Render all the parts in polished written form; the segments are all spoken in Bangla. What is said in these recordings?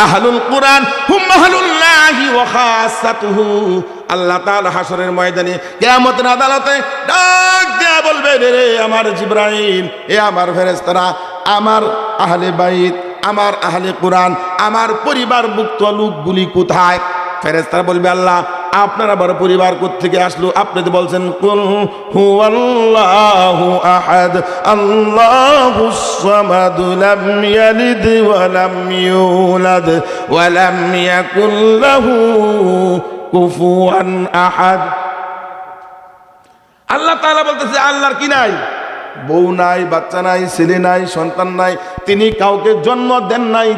আহলুল কুরআন হুম আহলুল্লাহি ওয়া খাসাতুহু। আল্লাহ তাআলা হাসরের ময়দানে কিয়ামতের আদালতে ডাক দিয়া বলবে, রে আমার জিবরাইল, এ আমার ফেরেশতারা, আমার আহলে বাইত, আমার আহলে কুরআন, আমার পরিবারভুক্ত লোকগুলি কোথায়? ফেরেশতারা বলবে, আল্লাহ আপনার আবার পরিবার কোত্থেকে আসলো? আপনি তো বলছেন কুল হুয়াল্লাহু আহাদ আল্লাহুস সামাদ লাম ইয়ালিদ ওয়া লাম ইউলাদ ওয়া লাম ইয়াকুল লাহু কুফুয়ান আহাদ। আল্লাহ তাআলা বলতেছে, আল্লাহর কি নাই? বউ নাই, বাচ্চা নাই, ছেলে নাই, সন্তান নাই। তিনি কাউকে জন্ম দেন নাই,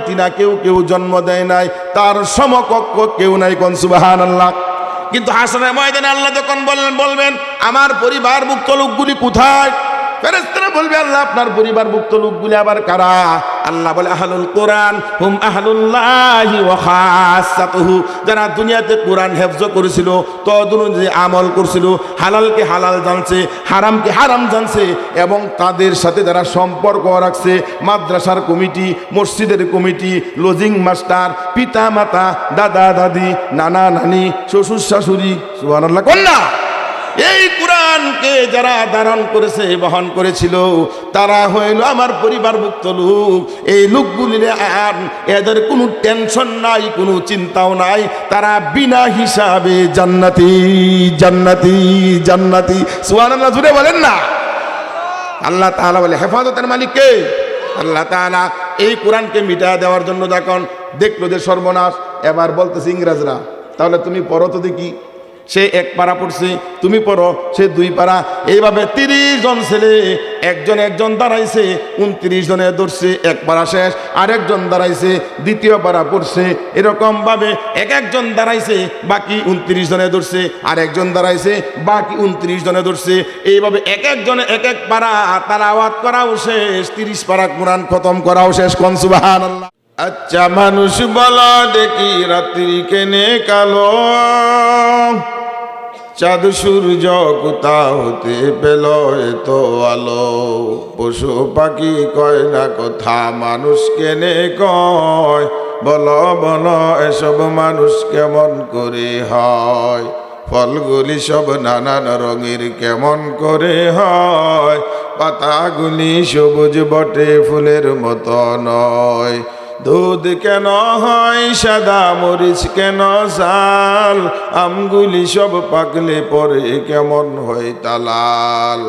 কেউ জন্ম দেয় নাই, তার সমকক্ষ কেউ নাই। কোন সুবহানাল্লাহ। কিন্তু হাসরের ময়দানে আল্লাহ যখন বলবেন আমার পরিবারভুক্ত লোকগুলি কোথায়? ফেরেশতারা বলবে, আল্লাহ আপনার পরিবারভুক্ত লোকগুলি আবার কারা? আল্লাহ বলে, আহলুল কোরআন হুম আহলুল্লাহি ওয়া খাসাতুহু। যারা দুনিয়াতে কোরআন হেফজ করেছিল, তদ অনুযায়ী আমল করছিল, হালালকে হালাল জানছে, হারামকে হারাম জানছে, এবং তাদের সাথে যারা সম্পর্ক রাখছে, মাদ্রাসার কমিটি, মসজিদের কমিটি, লজিং মাস্টার, পিতা মাতা, দাদা দাদি, নানা নানি, শ্বশুর শাশুড়ি, সুবহানাল্লাহ কন্যা, এই কোরআনকে যারা ধারণ করেছে, বহন করেছিল, তারা হইল আমার পরিবারভুক্ত লোক। এই লোকগুলির আর এদের কোনো টেনশন নাই, কোনো চিন্তাও নাই, তারা বিনা হিসাবে জান্নাতি জান্নাতি জান্নাতি। সুবহানাল্লাহ জুড়ে বলেন না। আল্লাহ তাআলা বলে, হেফাজতের মালিক কে? আল্লাহ তাআলা। এই কোরআনকে মিটা দেওয়ার জন্য যখন দেখলো যে সর্বনাশ, এবার বলতেছে ইংরেজরা, তাহলে তুমি পড়ো তো দেখি। সে এক পারা পড়ছে, তুমি পড়ো, সে 2 পারা। এইভাবে 30 জন ছেলে একজন দাঁড়াইছে, 29 জনে ধরছে, 1 পারা শেষ। আরেকজন দাঁড়াইছে, 2য় পারা পড়ছে। এরকম ভাবে একজন দাঁড়াইছে, বাকি 29 জনে ধরছে, আরেকজন দাঁড়াইছে, বাকি 29 জনে ধরছে। এইভাবে একজনে এক পারা তালাওয়াত করাও শেষ, 30 পারা কোরআন খতম করাও শেষ। কোন সুবহানাল্লাহ। আচ্ছা মানুষ বলা দেখি, রাত্রি কেনে কালো, চাঁদ সূর্য কোথা হতে পেল এত আলো, পশু পাখি কয় না কথা, মানুষ কেনে কয়, বলো বলো এসব মানুষ কেমন করে হয়, ফলগুলি সব নানান রঙের কেমন করে হয়, পাতাগুলি সবুজ বটে ফুলের মতো নয়, দুধ কেন হয় সাদা, মরিচ কেন ঝাল, আমগুলি সব পাকলে পরে কেমন হয় তালাল,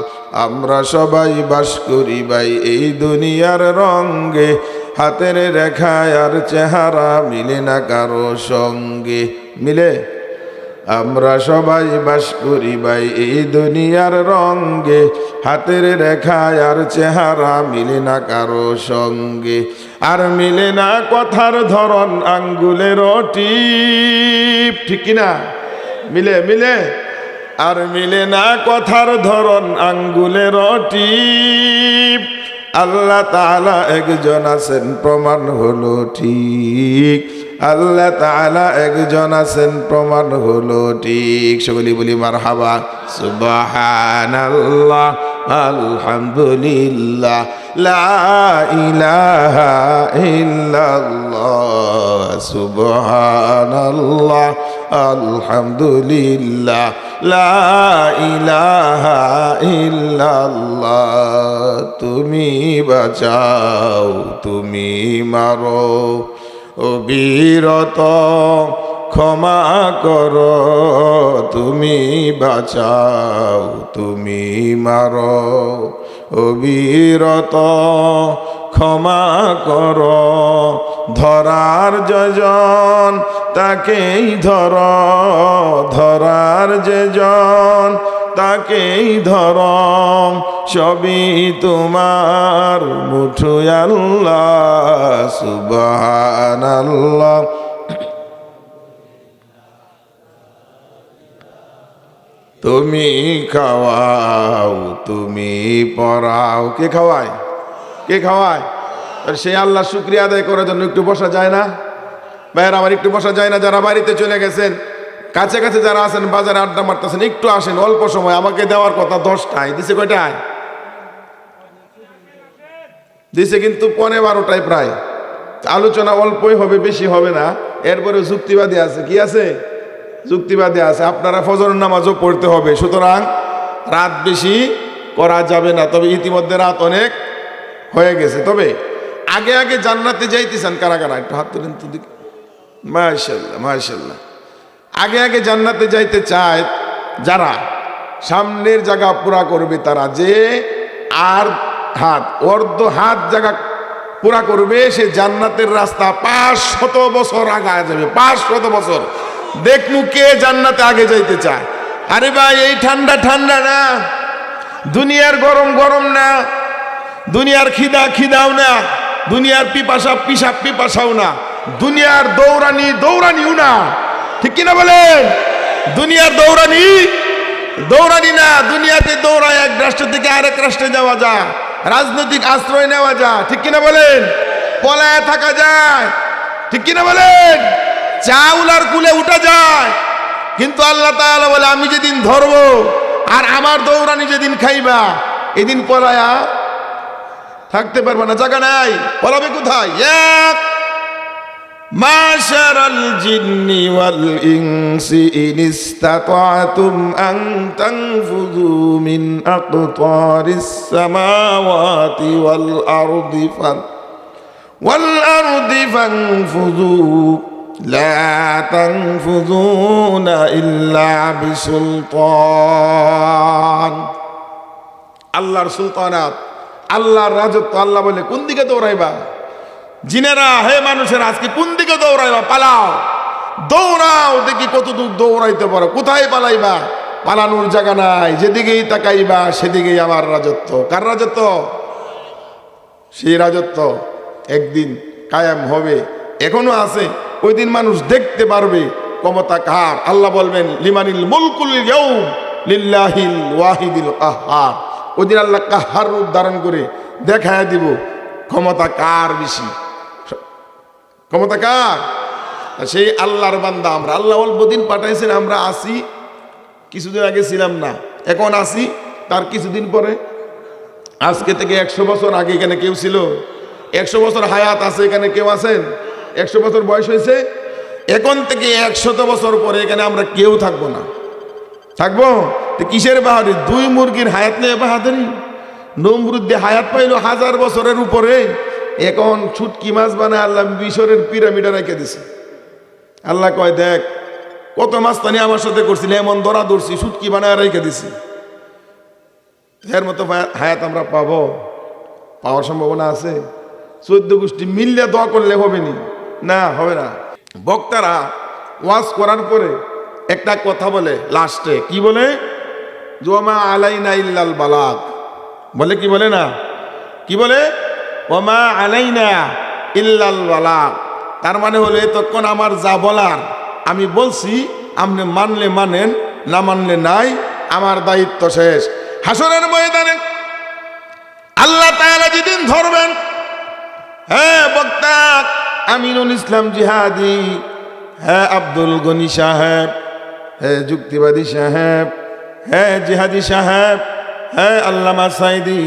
আমরা সবাই বাস করি ভাই এই দুনিয়ার রঙ্গে, হাতের রেখায় আর চেহারা মিলে না কারো সঙ্গে। মিলে? আমরা সবাই বাস করি ভাই এই দুনিয়ার রঙ্গে, হাতের রেখায় আর চেহারা মিলে না কারো সঙ্গে, আর মিলে না কথার ধরন আঙ্গুলের টিপ, ঠিক কিনা? মিলে? মিলে? আর মিলে না কথার ধরন আঙ্গুলের টিপ, আল্লাহ তাআলা একজন আছেন প্রমাণ হলো ঠিক, আল্লাহ তাআলা একজন আছেন প্রমাণ হলো ঠিক। সকলে বলি মারহাবা। সুবহানাল্লাহ আলহামদুলিল্লাহ লা ইলাহা ইল্লাল্লাহ, সুবহানাল্লাহ আলহামদুলিল্লাহ লা ইলাহা ইল্লাল্লাহ। তুমি বাঁচাও তুমি মারো, অবিরত ক্ষমা করো, তুমি বাঁচাও তুমি মারো, অবিরত ক্ষমা করো, ধরার যজন তাকেই ধর, ধরার যেজন তাকেই ধর, সবই তোমার মুঠোয় আল্লাহ। সুবহানাল্লাহ। তুমি খাওয়াও তুমি পড়াও। কে খাওয়ায়? কে খাওয়ায়? সেই আল্লাহ শুকরিয়া আদায় করার জন্য একটু বসা যায় না? ভাইয়ের আমার একটু বসা যায় না? যারা বাড়িতে চলে গেছেন, কাছে কাছে যারা আছেন, বাজারে আড্ডা মারতেছেন, একটু আসেন। অল্প সময়, আমাকে দেওয়ার কথা 10টায়, দিছে কয়টায়? দিছে কিন্তু 12টায় প্রায়। আলোচনা অল্পই হবে, বেশি হবে না। এরপরে যুক্তিবাদী আছে, কি আছে? যুক্তিবাদী আছে। আপনারা ফজর নামাজও পড়তে হবে, সুতরাং রাত বেশি করা যাবে না। তবে ইতিমধ্যে রাত অনেক হয়ে গেছে। তবে আগে আগে জান্নাতে যাইতেছেন কারা কারা? একটু হাত তুলেন তো দেখি। মাশাআল্লাহ, মাশাআল্লাহ। আগে আগে জান্নাতে যাইতে চায় যারা, সামনের জায়গা পুরা করবে তারা, যে আর হাত অর্ধ হাত জায়গা পুরা করবে, সে জান্নাতের রাস্তা 500 বছর আগায় যাবে। 500 বছর। দেখনু কে জান্নাতে আগে যাইতে চায়। আরে ভাই, এই ঠান্ডা ঠান্ডা না, দুনিয়ার গরম গরম না, দুনিয়ার খিদা খিদাও না, দুনিয়ার পিপাসা পিপাসাও না, দুনিয়ার দৌড়ানি দৌড়ানিও না। ঠিক কিনা বলেন? দুনিয়ার দৌড়ানি না। দুনিয়াতে দৌড়ায় এক রাষ্ট্র থেকে আরেক রাষ্ট্রে যাওয়া যায়, রাজনৈতিক আশ্রয় নেওয়া যায়। ঠিক কিনা বলেন? পলায় থাকা যায়। ঠিক কিনা বলেন? চাউলার কুলে উঠা যায়। কিন্তু আল্লাহ তাআলা বলে, আমি যেদিন ধরবো আর আমার দৌড়ানি যেদিন খাইবা, এদিন পলায়া থাকতে পারবে না, জায়গা নাই। পলাবে কোথায়? এক মাশারাল জিন্নি ওয়াল ইনসি ইন ইসতাতাতুম আন তানফুযু মিন আকতারিস সামাওয়াতি ওয়াল আরদি ফানফুযু লা তানফুযুনা ইল্লা বিসুলতান। আল্লাহর সুলতানাত, আল্লাহর রাজত্ব। আল্লাহ বলে, কোন দিকে দৌড়াইবা? জিনেরা, হে মানুষের, আজকে কোন দিকে দৌড়াইবা? পালাও, দৌড়াও, দেখি কতদূর দৌড়াইতে পারো। কোথায় পালাইবা? পালানোর জায়গা নাই। যেদিকেই তাকাইবা সেদিকেই আমার রাজত্ব। কার রাজত্ব? সেই রাজত্ব একদিন কায়েম হবে, এখনো আছে। ওই দিন মানুষ দেখতে পারবে ক্ষমতা কার। আল্লাহ বলবেন, লিমানিল মুলকুল ইয়াউম লিল্লাহিল ওয়াহিদিল কাহ্হার। ওই দিন আল্লাহ কাহ্হার রূপ ধারণ করে দেখায় দিব ক্ষমতা কার বেশি। ক্ষমতা কার? সেই আল্লাহর বান্দা আমরা। আল্লাহ অল্প দিন পাঠাইছেন, আমরা আসি। কিছুদিন আগে ছিলাম না, এখন আসি। তার কিছুদিন পরে, আজকে থেকে 100 বছর আগে এখানে কেউ ছিল? 100 বছর হায়াত আছে এখানে কেউ আছেন? 100 বছর বয়স হয়েছে। এখন থেকে 100 বছর পরে এখানে আমরা কেউ থাকবো না। থাকবো তো কিসের বাহাদুরি? 2 মুরগির হায়াত নিয়ে বাহাদুরি। নমরুদ দিয়ে হায়াত পাইল 1000 বছরের উপরে। এখন ছুটকি মাছ বানায় আল্লাহ মিশরের পিরামিডে রেখে দিছে। আল্লাহ কয়, দেখ কত মাস্তানি আমার সাথে করছিল, এমন ধরা ধরছি, ছুটকি বানায় রেখে দিছি। এর মতো হায়াত আমরা পাবো? পাওয়ার সম্ভাবনা আছে? 14 গোষ্ঠী মিললে দোয়া করলে হবে নি? না, হবে না। বক্তারা ওয়াজ করার পরে একটা কথা বলে লাস্টে, কি বলে? ওমা আলাইনা ইল্লাল বালাগ। বলে কি বলে না? কি বলে? ওমা আলাইনা ইল্লাল বালাগ। তার মানে হলো, এতক্ষণ আমার যা বলার আমি বলছি, আপনি মানলে মানেন, না মানলে নাই, আমার দায়িত্ব শেষ। হাসরের ময়দানে আল্লাহ তাআলা যেদিন ধরবেন, হ্যাঁ বক্তা আমিনুল ইসলাম জিহাদি, হ্যাঁ আব্দুল গনি সাহেব, হ্যাঁ যুক্তিবাদী সাহেব, হ্যাঁ জিহাদি সাহেব, হ্যাঁ আল্লামা সাইদি,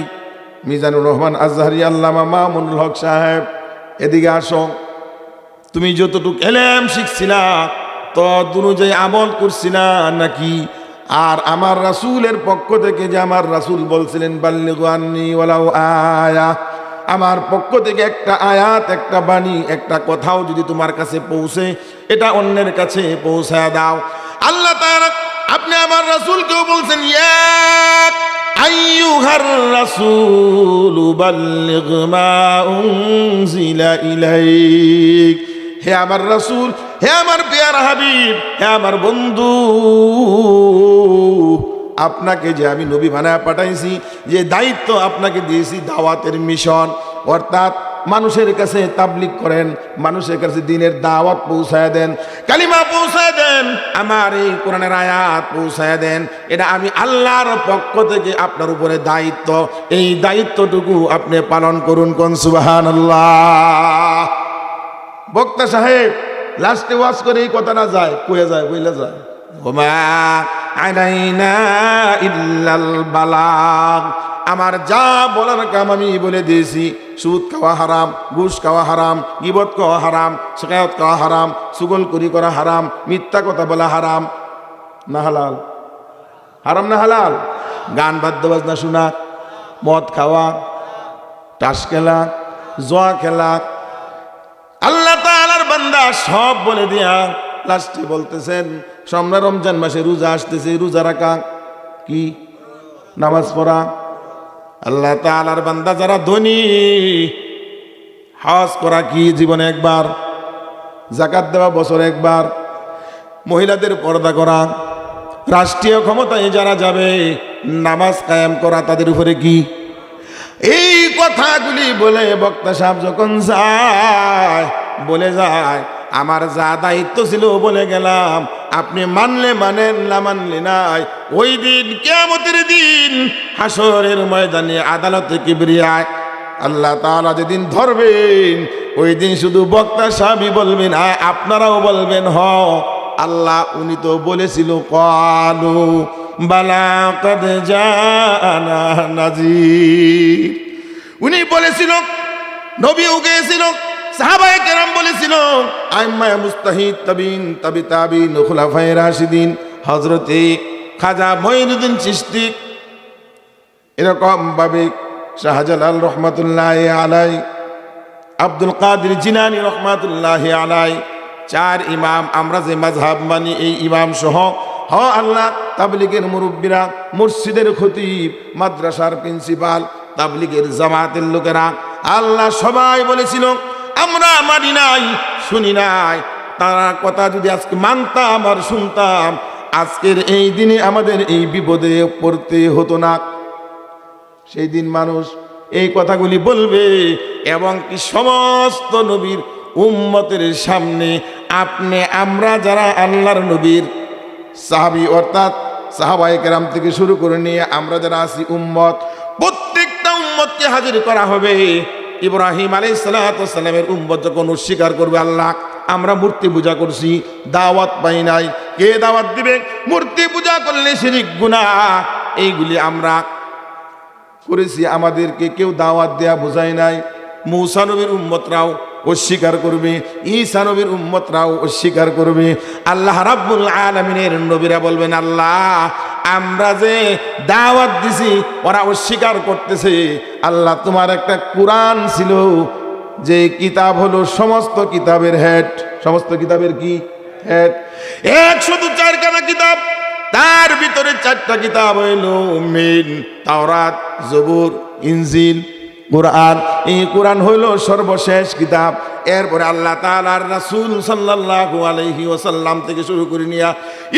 মিজানুর রহমান আজহারি, আল্লামা মামুনুল হক সাহেব, এদিকে আসো। তুমি যতটুকু এলেম শিখছিলা তত অনুযায়ী আমল করছিলা নাকি? আর আমার রাসূলের পক্ষ থেকে যে আমার রাসূল বলছিলেন, বাল্লিগু আন্নী ওয়ালাউ আয়া, আমার পক্ষ থেকে একটা আয়াত, একটা বাণী, একটা কথাও যদি তোমার কাছে পৌঁছে, এটা অন্যের কাছে পৌঁছায় দাও। আল্লাহ তাআলা আপনি আমার রাসূলকেও বলছেন, ইয়া আইয়ুহার রাসূল বাল্লিগ মা উনজিলা ইলাইক। হে আমার রাসূল, হে আমার পেয়ারা হাবিব, হে আমার বন্ধু, আপনাকে যে আমি নবী বানায় পাঠাইছি, যে দায়িত্ব আপনাকে দিয়েছি, দাওয়াতের মিশন, অর্থাৎ মানুষের কাছে তাবলীগ করেন, মানুষের কাছে দ্বীনের দাওয়াত পৌঁছায় দেন, কালিমা পৌঁছায় দেন, আমার এই কোরআনের আয়াত পৌঁছায় দেন। এটা আমি আল্লাহর পক্ষ থেকে আপনার উপরে দায়িত্ব। এই দায়িত্বটুকু আপনি পালন করুন। কোন সুবহানাল্লাহ। বক্তা সাহেব লাস্টে ওয়াজ করে এই কথাটা যায়, কইয়া যায়, বইলা যায়, ওমা আলাইনা ইল্লাল বালাগ। আমার যা বলার কাম আমি বলে দিয়েছি, সুদ খাওয়া হারাম, ঘুষ খাওয়া হারাম, গীবত খাওয়া হারাম, শিকায়ত খাওয়া হারাম, চুগলখড়ি করা হারাম, মিথ্যা কথা বলা হারাম না হালাল? হারাম না হালাল? গান বাদ্য বাজনা শোনা, মদ খাওয়া, তাস খেলা, জুয়া খেলা, আল্লাহ তাআলার বান্দা সব বলে দিয়া লাস্টে বলতেছেন সামনে রমজান মাসে রোজা আসতেছে, রোজা রাখা কি? নামাজ পড়া। আল্লাহ তাআলার বান্দা যারা ধনী, হজ করা কি জীবনে একবার, যাকাত দেওয়া বছরে একবার, মহিলাদের পর্দা করা, রাষ্ট্রীয় ক্ষমতায় যারা যাবে নামাজ কায়েম করা তাদের উপরে কি? এই কথাগুলি বলে বক্তা সাহেব যখন যায় বলে যায় আমার যা দায়িত্ব ছিল বলে গেলাম, আপনি মানলে মানেন, না মানলে নাই। ওই দিন কিয়ামতের দিন হাসরের ময়দানে আদালতে কিবরিয়ায় আল্লাহ তাআলা যেদিন ধরবেন, ওই দিন শুধু বক্তা সাহেবই বলবেন, আপনারাও বলবেন হ আল্লাহ উনি তো বলেছিল ক্বালু বালা কাদ জানা নাযীর। উনি বলেছিল, নবীও গিয়েছিল, সাহাবায়ে কেরাম বলেছিল, আইম্মায়ে মুজতাহিদ, তাবিন, তাবি তাবিন, খুলাফায়ে রাশিদিন, হযরতে খাজা মঈনুদ্দিন চিশতি, এরকম ভাবে শাহজালাল রহমাতুল্লাহি আলাই, আব্দুল কাদের জিলানী রহমাতুল্লাহি আলাই, চার ইমাম আমরা যে মাযহাব মানি এই ইমাম সহ আল্লাহ তাবলীগের মুরব্বীরা, মসজিদের খতিব, মাদ্রাসার প্রিন্সিপাল, তাবলীগের জামাতের লোকেরা আল্লাহ সবাই বলেছিল আমরা মানি নাই, শুনি নাই। তারা কথা যদি আজকে মানতাম আর শুনতাম, আজকের এই দিনে আমাদের এই বিপদে পড়তে হতো না। সেই দিন মানুষ এই কথাগুলি বলবে এবং কি সমস্ত নবীর উম্মতের সামনে আপনি আমরা যারা আল্লাহর নবীর সাহাবী অর্থাৎ সাহাবায়ে কেরাম থেকে শুরু করে নিয়ে আমরা যারা আছি উম্মত, প্রত্যেকটা উম্মতকে হাজির করা হবে। ইব্রাহিম আলাইহিস সালাতু ওয়াস সালামের উম্মত যখন অস্বীকার করবে আল্লাহ আমরা মূর্তি পূজা করছি, দাওয়াত পাই নাই, কে দাওয়াত দিবে? মূর্তি পূজা করলে শিরক গুনাহ, এইগুলি আমরা করেছি, আমাদেরকে কেউ দাওয়াত দেয়া বোঝায় নাই। মূসা নবীর উম্মতরাও অস্বীকার করবে, ঈসা নবীর উম্মতরাও অস্বীকার করবে। আল্লাহ রাব্বুল আলামিনের নবীরা বলবেন আল্লাহ আমরা যে দাওয়াত দিছি ওরা অস্বীকার করতেছে। আল্লাহ তোমার একটা কোরআন ছিল যে কিতাব হলো সমস্ত কিতাবের হেড, সমস্ত কিতাবের কি হেড, 104 কিতাব, তার ভিতরে 4টা কিতাব হইল মেন, তাওরাত, জবুর, ইনজিল, কোরআন। এই কোরআন হইল সর্বশেষ কিতাব। এরপরে আল্লাহ তাআলার রাসূল সাল্লাল্লাহু আলাইহি ওয়াসাল্লাম থেকে শুরু করে নিয়া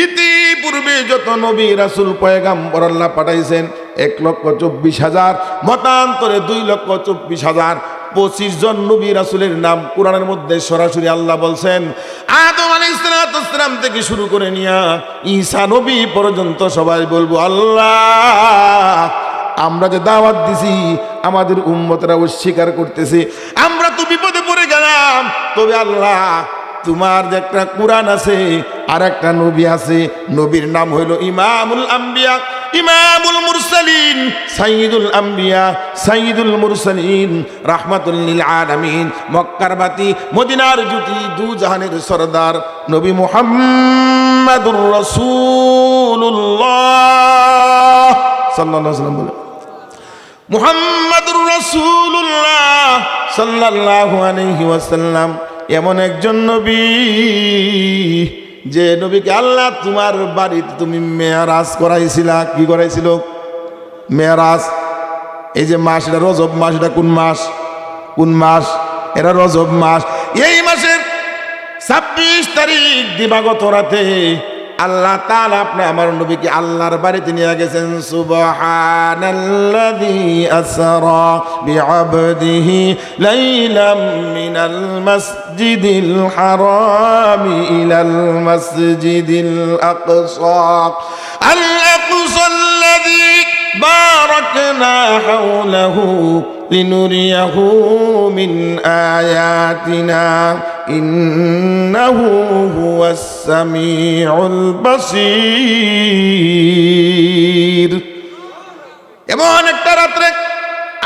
ইতিপূর্বে যত নবী রাসূল পয়গাম্বর আল্লাহ পাঠাইছেন 1,24,000, মতান্তরে 2,24,000, 25 জন নবী রাসূলের নাম কোরআনের মধ্যে সরাসরি আল্লাহ বলছেন। আদম আলাইহিস সালাম থেকে শুরু করে নিয়া ঈসা নবী পর্যন্ত সবাই বলবো আল্লাহ আমরা যে দাওয়াত দিছি আমাদের উম্মতরা অস্বীকার করতেছে, আমরা তো বিপদে পড়ে গেলাম। তবে আল্লাহ তোমার যে একটা কোরআন আছে আর একটা নবী আছে, নবীর নাম হইল ইমামুল আম্বিয়া, ইমামুল মুরসালিন, সাইয়্যিদুল আম্বিয়া, সাইয়্যিদুল মুরসালিন, রাহমাতুল লিল আলামিন, মক্কার বাতি, মদিনার জ্যোতি, দু জাহানের সরদার নবী মুহাম্মাদুর রাসূলুল্লাহ সাল্লাল্লাহু আলাইহি ওয়াসাল্লাম বলে মুহাম্মাদুর রাসূলুল্লাহ সাল্লাল্লাহু আলাইহি ওয়াসাল্লাম এমন একজন নবী যে নবীকে আল্লাহ তোমার বাড়িতে তুমি মেরাজ করাইছিলা। কি করাইছিল? মেরাজ। এই যে মাস, এটা রজব মাস, এটা কোন মাস? কোন মাস? এটা রজব মাস। এই মাসের 26 তারিখ দিবাগত রাতে আল্লাহ তাআলা আপনি আমার নবীকে আল্লাহর বাড়িতে নিয়ে গেছেন। সুবহানাল্লাযী আসরা বিআবদিহি লাইলাম মিনাল মাসজিদিল হারামি ইলাল মাসজিদিল আকসা আল্লাযী বারাকনা হাওলাহু লিনুরিয়াহু মিন আয়াতিনা ইন্নাহু হুয়াস সামিউল বাসীর। এমন একটা রাত্রে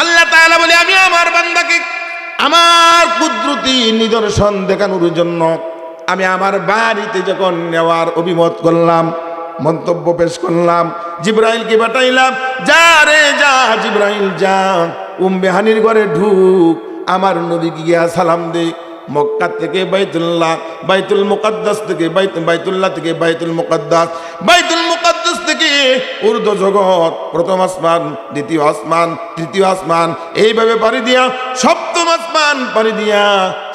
আল্লাহ তাআলা তাআলা বলে আমি আমার বান্দাকে আমার কুদরতি নিদর্শন দেখানোর জন্য আমি আমার বাড়িতে যখন নেওয়ার অভিমত করলাম, মন্তব্য পেশ করলাম, জিবরাইলকে পাঠাইলাম, যা রে যা জিবরাইল যা উম্মে হানির ঘরে ঢুক, আমার নবীকে গিয়া সালাম দে। মক্কা থেকে বাইতুল্লাহ, বাইতুল মুকাদ্দাস থেকে বাইতুল্লাহ থেকে বাইতুল মুকাদ্দাস, বাইতুল মুকাদ্দাস থেকে উর্দু জগৎ, প্রথম আসমান, দ্বিতীয় আসমান, তৃতীয় আসমান, এইভাবে পাড়ি দিয়া সপ্তম আসমান পাড়ি দিয়া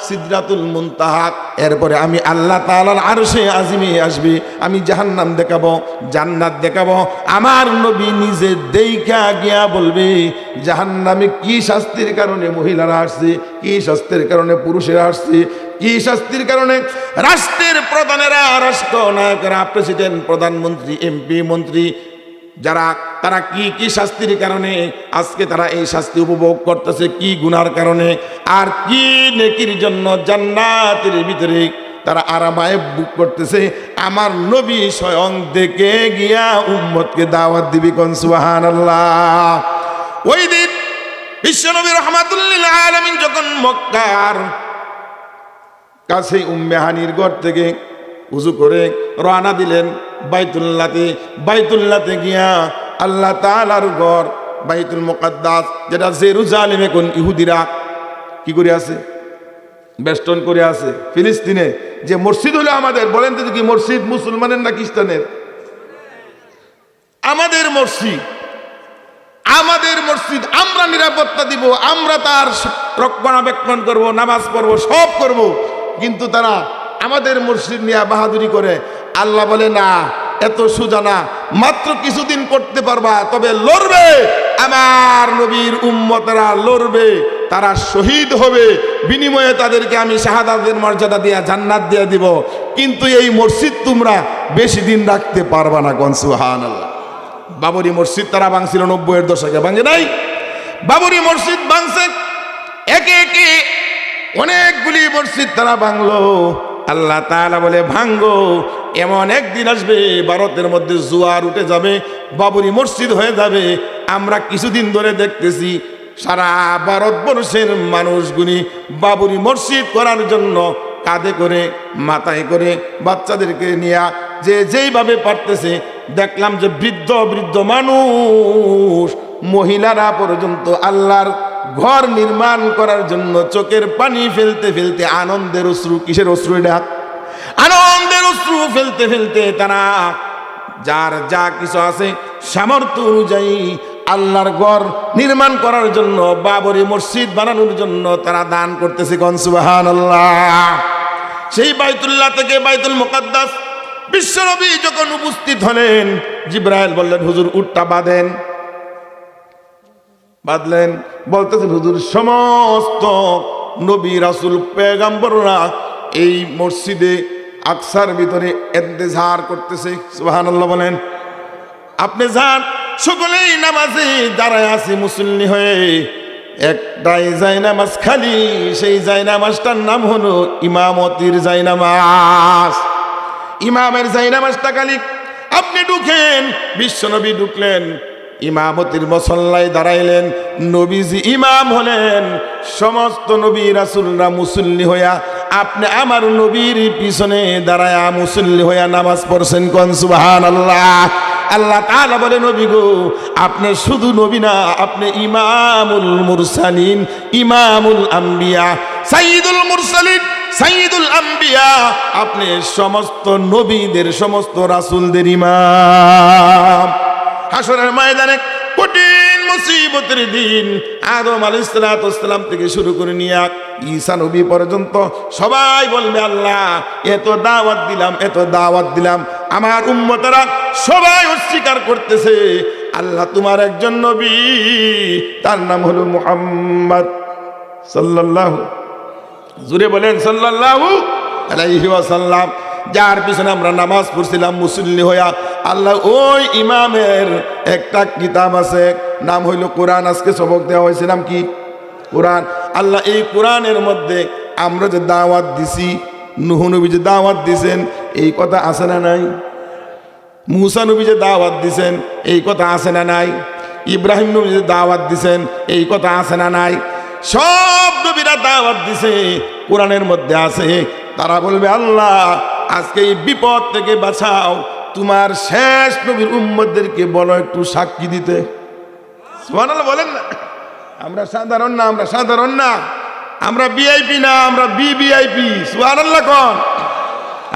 সিদরাতুল মুনতাহা। এরপরে আমি আল্লাহ তাআলার আরশে আজিমে আসবি, আমি জাহান্নাম দেখাবো, জান্নাত দেখাবো। আমার নবী নিজে দেইখা গিয়া বলবে জাহান্নামে কি শাস্তির কারণে মহিলারা আসছে, কি শাস্তির কারণে পুরুষেরা আসছে, কি শাস্তির কারণে রাষ্ট্রের প্রধানেরা, রাষ্ট্রনায়করা, প্রেসিডেন্ট, প্রধানমন্ত্রী, এমপি, মন্ত্রী যারা, তারা কি কি শাস্তির কারণে আজকে তারা এই শাস্তি উপভোগ করতেছে, কি গুনার কারণে, আর কি নেকির জন্য জান্নাতের ভিতরে তারা আরামায়ে বুক করতেছে। আমার নবী স্বয়ং দেখে গিয়া উম্মতকে দাওয়াত দিবি, কোন সুবহানাল্লাহ। ওই দিন বিশ্বনবী রাহমাতুল লিল আলামিন যখন মক্কার কাছে উম্মে হানির ঘর থেকে উযু করে রওনা দিলেন বাইতুল্লাতে গিয়া আল্লাহ তাআলার ঘর বাইতুল মুকাদ্দাস, যেটা জেরুজালেমে কোন ইহুদিরা কি করে আছে, বেষ্টন করে আছে। ফিলিস্তিনে যে মসজিদ হলো আমাদের, বলেন তো কি মসজিদ মুসলমানের না খ্রিস্টানের? আমাদের মসজিদ, আমাদের মসজিদ, আমরা নিরাপত্তা দিব, আমরা তার রক্ষণাবেক্ষণ করব, নামাজ পড়ব, সব করব। কিন্তু তারা আমাদের মসজিদ নিয়ে বাহাদুরি করে। আল্লাহ বলে না, এত সোজা না, মাত্র কিছুদিন করতে পারবা, তবে লড়বে। আমার নবীর উম্মতেরা লড়বে, তারা শহীদ হবে, বিনিময়ে তাদেরকে আমি শাহাদাতের মর্যাদা দিয়া জান্নাত দিয়ে দিব। কিন্তু এই মসজিদ তোমরা বেশি দিন রাখতে পারবা না, কোন সুবহানাল্লাহ। বাবরি মসজিদ তারা ভাঙছিল 90-এর দশকে, ভাঙে নাই? বাবরি মসজিদ ভাঙছে, একে একে অনেকগুলি মসজিদ তারা ভাঙলো। আল্লাহ তাআলা বলে ভাঙ্গো, এমন একদিন আসবে ভারতের মধ্যে জোয়ার উঠে যাবে, বাবরি মসজিদ হয়ে যাবে। আমরা কিছুদিন ধরে দেখতেছি সারা ভারতবর্ষের মানুষগুলি বাবরি মসজিদ করার জন্য কাঁধে করে, মাথায় করে, বাচ্চাদেরকে নিয়ে যে যেইভাবে পারতেছে, দেখলাম যে বৃদ্ধ বৃদ্ধ মানুষ, মহিলারা পর্যন্ত আল্লাহর ঘর নির্মাণ করার জন্য চোখের পানি ফেলতে ফেলতে আনন্দের অশ্রু, কিসের অশ্রু এটা? আনন্দের অশ্রু ফেলতে ফেলতে তারা যার যা কিছু আছে সামর্থ্য অনুযায়ী আল্লাহর ঘর নির্মাণ করার জন্য, বাবরি মসজিদ বানানোর জন্য তারা দান করতেছে, কোন সুবহানাল্লাহ। সেই বাইতুল্লাহ থেকে বাইতুল মুকাদ্দাস বিশ্বনবী যখন উপস্থিত হলেন, জিবরাইল বললেন হুজুর উটটা বাঁধেন। বাঁধলেন, বলতেছেন হুজুর সমস্ত নবী রাসূল পেগম্বররা এই মসজিদে আকসার ভিতরে ইন্তেজার করতেছে, সুবহানাল্লাহ বলেন। আপনি যান, সকলেই নামাজে দাঁড়ায় আছে মুসল্লি হয়ে, একটাই জায়নামাজ খালি, সেই জায়নামাজটার নাম হলো ইমামতির জায়নামাজ। ইমামের জায়নামাজটা খালি। আপনি ঢুকেন, বিশ্বনবী ঢুকলেন, ইমামতির মুসল্লায় দাঁড়াইলেন, নবীজি ইমাম হলেন, সমস্ত নবী রাসূলরা মুসল্লি হইয়া আপনি আমার নবীর পিছনে দাঁড়ায়া মুসল্লি হইয়া নামাজ পড়ছেন, কোন সুবহানাল্লাহ। আল্লাহ তাআলা বলে নবী গো, আপনি শুধু নবী না, আপনি ইমামুল মুরসালিন, ইমামুল আম্বিয়া, সাইয়্যিদুল মুরসালিন, সাইয়্যিদুল আম্বিয়া, আপনি সমস্ত নবীদের, সমস্ত রাসূলদের ইমাম। হাসরের ময়দানে কঠিন মুসিবতের দিন, আদম আলাইহিস সালাম থেকে শুরু করে নিয়ে ঈসা নবী পর্যন্ত সবাই বলবে আল্লাহ এত দাওয়াত দিলাম, এত দাওয়াত দিলাম, আমার উম্মতেরা সবাই অস্বীকার করতেছে। আল্লাহ তোমার একজন নবী, তার নাম হলো মুহাম্মদ সাল্লাল্লাহু, জুড়ে বলেন সাল্লাল্লাহু আলাইহি ওয়াসাল্লাম, যার পিছনে আমরা নামাজ পড়ছিলাম মুসল্লি হইয়া। আল্লাহ ওই ইমামের একটা কিতাব আছে, নাম হইল কোরআন। আজকে সবক দেওয়া হয়েছে, নাম কি? কোরআন। আল্লাহ এই কোরআনের মধ্যে আমরা যে দাওয়াত দিছি, নূহ নবী যে দাওয়াত দিছেন, এই কথা আছে না নাই? মুসা নবী যে দাওয়াত দিছেন, এই কথা আছে না নাই? ইব্রাহিম নবী দাওয়াত দিছেন, এই কথা আছে না নাই? সব নবীরা দাওয়াত দিছে, কোরআনের মধ্যে আছে। তারা বলবে আল্লাহ আজকে এই বিপদ থেকে বাঁচাও, তোমার শেষ নবীর উম্মতদেরকে বলো একটু সাক্ষী দিতে। সুবহানাল্লাহ বলেন না। আমরা সাধারণ না, আমরা সাধারণ না, আমরা ভিআইপি না, আমরা ভিভিআইপি। সুবহানাল্লাহ কোন?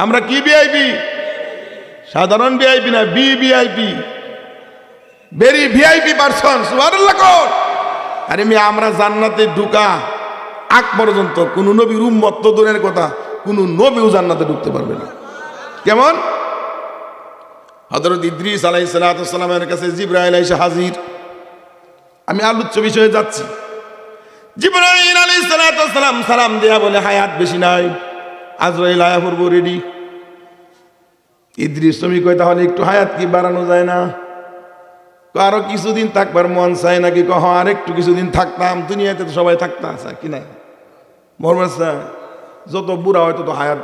আমরা কি ভিআইপি? সাধারণ ভিআইপি না, ভিভিআইপি, ভেরি ভিআইপি পারসন। সুবহানাল্লাহ কোন? আরে আমরা জান্নাতে ঢুকা আগ পর্যন্ত কোন নবীর উম্মত তো দূরের কথা, কোন নবীও জান্নাতে ঢুকতে পারবে না। কেমন? হযরত ইদ্রিস আলাইহিস সালামের কাছে জিবরাইল এসে হাজির। আমি আলোচ্য বিষয়ে যাচ্ছি। জিবরাইল আলাইহিস সালাম দেয়া বলে হায়াত বেশি নাই, আজরাইল আয়া পড়ব রেডি। ইদ্রিস তুমি কই তাহলে একটু হায়াত কি বাড়ানো যায় না? আরো কিছুদিন থাকবার মন চায় নাকি? কহ আর একটু কিছুদিন থাকতাম, দুনিয়াতে তো সবাই থাকতাম কি না? মরমাসা যত বুড়া হয় তত হায়াত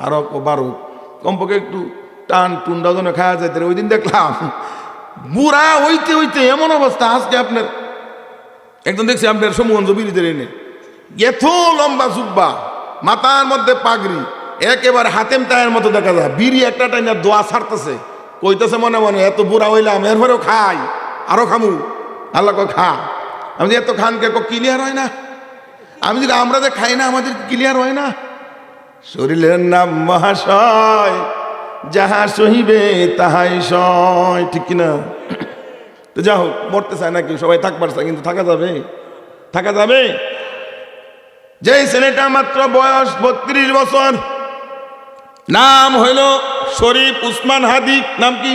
আরো বাড়ুক, কমপক্ষে একটু টান টুন্ডা যেন খাওয়া যাইতে। ওই দিন দেখলাম বুড়া হইতে হইতে এমন অবস্থা, আজকে আপনার একজন দেখছি আপনার সমগঞ্জ বিরিদের এনে এত লম্বা জুব্বা, মাথার মধ্যে পাগড়ি, একেবারে হাতেম তায়ের মতো দেখা যায়, বিড়ি একটা টাইনা দোয়া ছাড়তেছে, কইতেছে মনে মনে এত বুড়া হইলাম এরপরেও খাই, আরো খামু। আল্লাহ খা। আমি এত খান কে ক্লিয়ার হয় না? আমি যদি আমরা যে খাই না আমাদের ক্লিয়ার হয় না? শরীরের নাম মহাশয়, যাহা সহিবে তাহাই সয়, ঠিক কিনা? তো যা হোক, মরতে চায় নাকি? সবাই থাকবার চায়, কিন্তু থাকা যাবে? থাকা যাবে? যে ছেলেটা মাত্র বয়স 32 বছর, নাম হইল শরীফ উসমান হাদিক। নাম কি?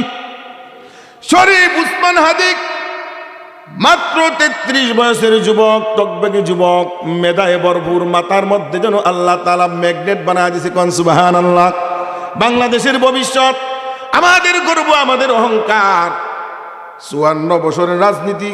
শরীফ উসমান হাদিক। মাত্র 33 বয়সের যুবক, টকবগে যুবক, মেধায় ভরপুর, মাথার মধ্যে যেন আল্লাহ তাআলা ম্যাগনেট বানায় দিয়েছে। কোন সুবহানাল্লাহ। বাংলাদেশের ভবিষ্যৎ, আমাদের গর্ব, আমাদের অহংকার। 54 বছরের রাজনীতি,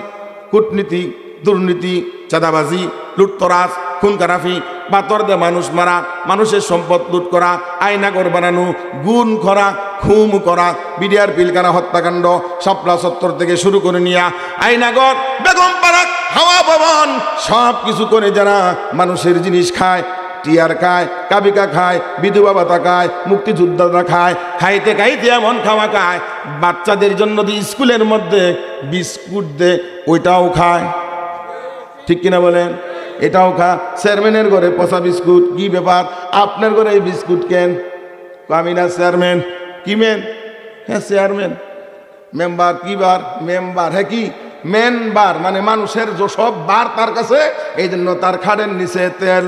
কূটনীতি, দুর্নীতি, চাঁদাবাজি, লুটতরাজ, খুন খারাপি, পাথর দিয়ে মানুষ মারা, মানুষের সম্পদ লুট করা, আয়নাঘর বানানো, গুণ করা, খুম করা, বিডিআর পিলকানা হত্যাকাণ্ড, শাপলা চত্বর থেকে শুরু করে নিয়া আয়নাঘর, বেগম পাড়া, হাওয়া ভবন, সব কিছু করে যারা মানুষের জিনিস খায়, টিয়ার খায়, কাবিকা খায়, বিধবা ভাতা খায়, মুক্তিযোদ্ধারা খায়, খাইতে খাইতে এমন খাওয়া খায়, বাচ্চাদের জন্য স্কুলের মধ্যে বিস্কুট দে, ওইটাও খায়, ঠিক কিনা বলেন? এটাও খা। চেয়ারম্যানের ঘরে পচা বিস্কুট। কি ব্যাপার আপনার ঘরে এই বিস্কুট কেন? আমি না চেয়ারম্যান। কি মেন? হ্যাঁ চেয়ারম্যান। মেম্বার কি বার? মেম্বার। হ্যাঁ কি মেম্বার? মানে মানুষের সব বার তার কাছে, এই জন্য তার খাড়ের নিচে তেল,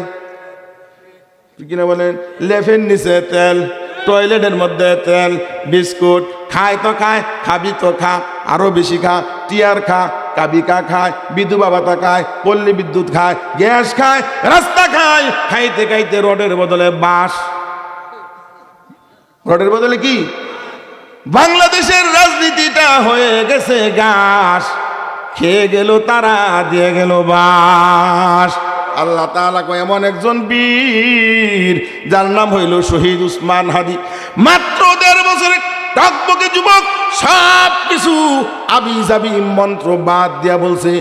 কিনা বলেন, লেফের নিচে তেল, টয়লেটের মধ্যে তেল, বিস্কুট। খায় তো খায়, খাবি তো খা, আরো বেশি খা, টিয়ার খা, কাবিকা খায়, বিধবা ভাতা খায়, পল্লী বিদ্যুৎ খায়, গ্যাস খায়, রাস্তা খায়, খাইতে খাইতে রোডের বদলে বাস। রোডের বদলে কি? বাংলাদেশের রাজনীতিটা হয়ে গেছে ঘাস, খেয়ে গেল তারা, দিয়ে গেল বাস। আল্লাহ তাআলা কয় এমন একজন বীর যার নাম হইল শহীদ উসমান হাদি। মাত্র 1.5 বছরের টকবকে যুবক, সব কিছু আবি জাবি মন্ত্র বাদ দিয়া বলছে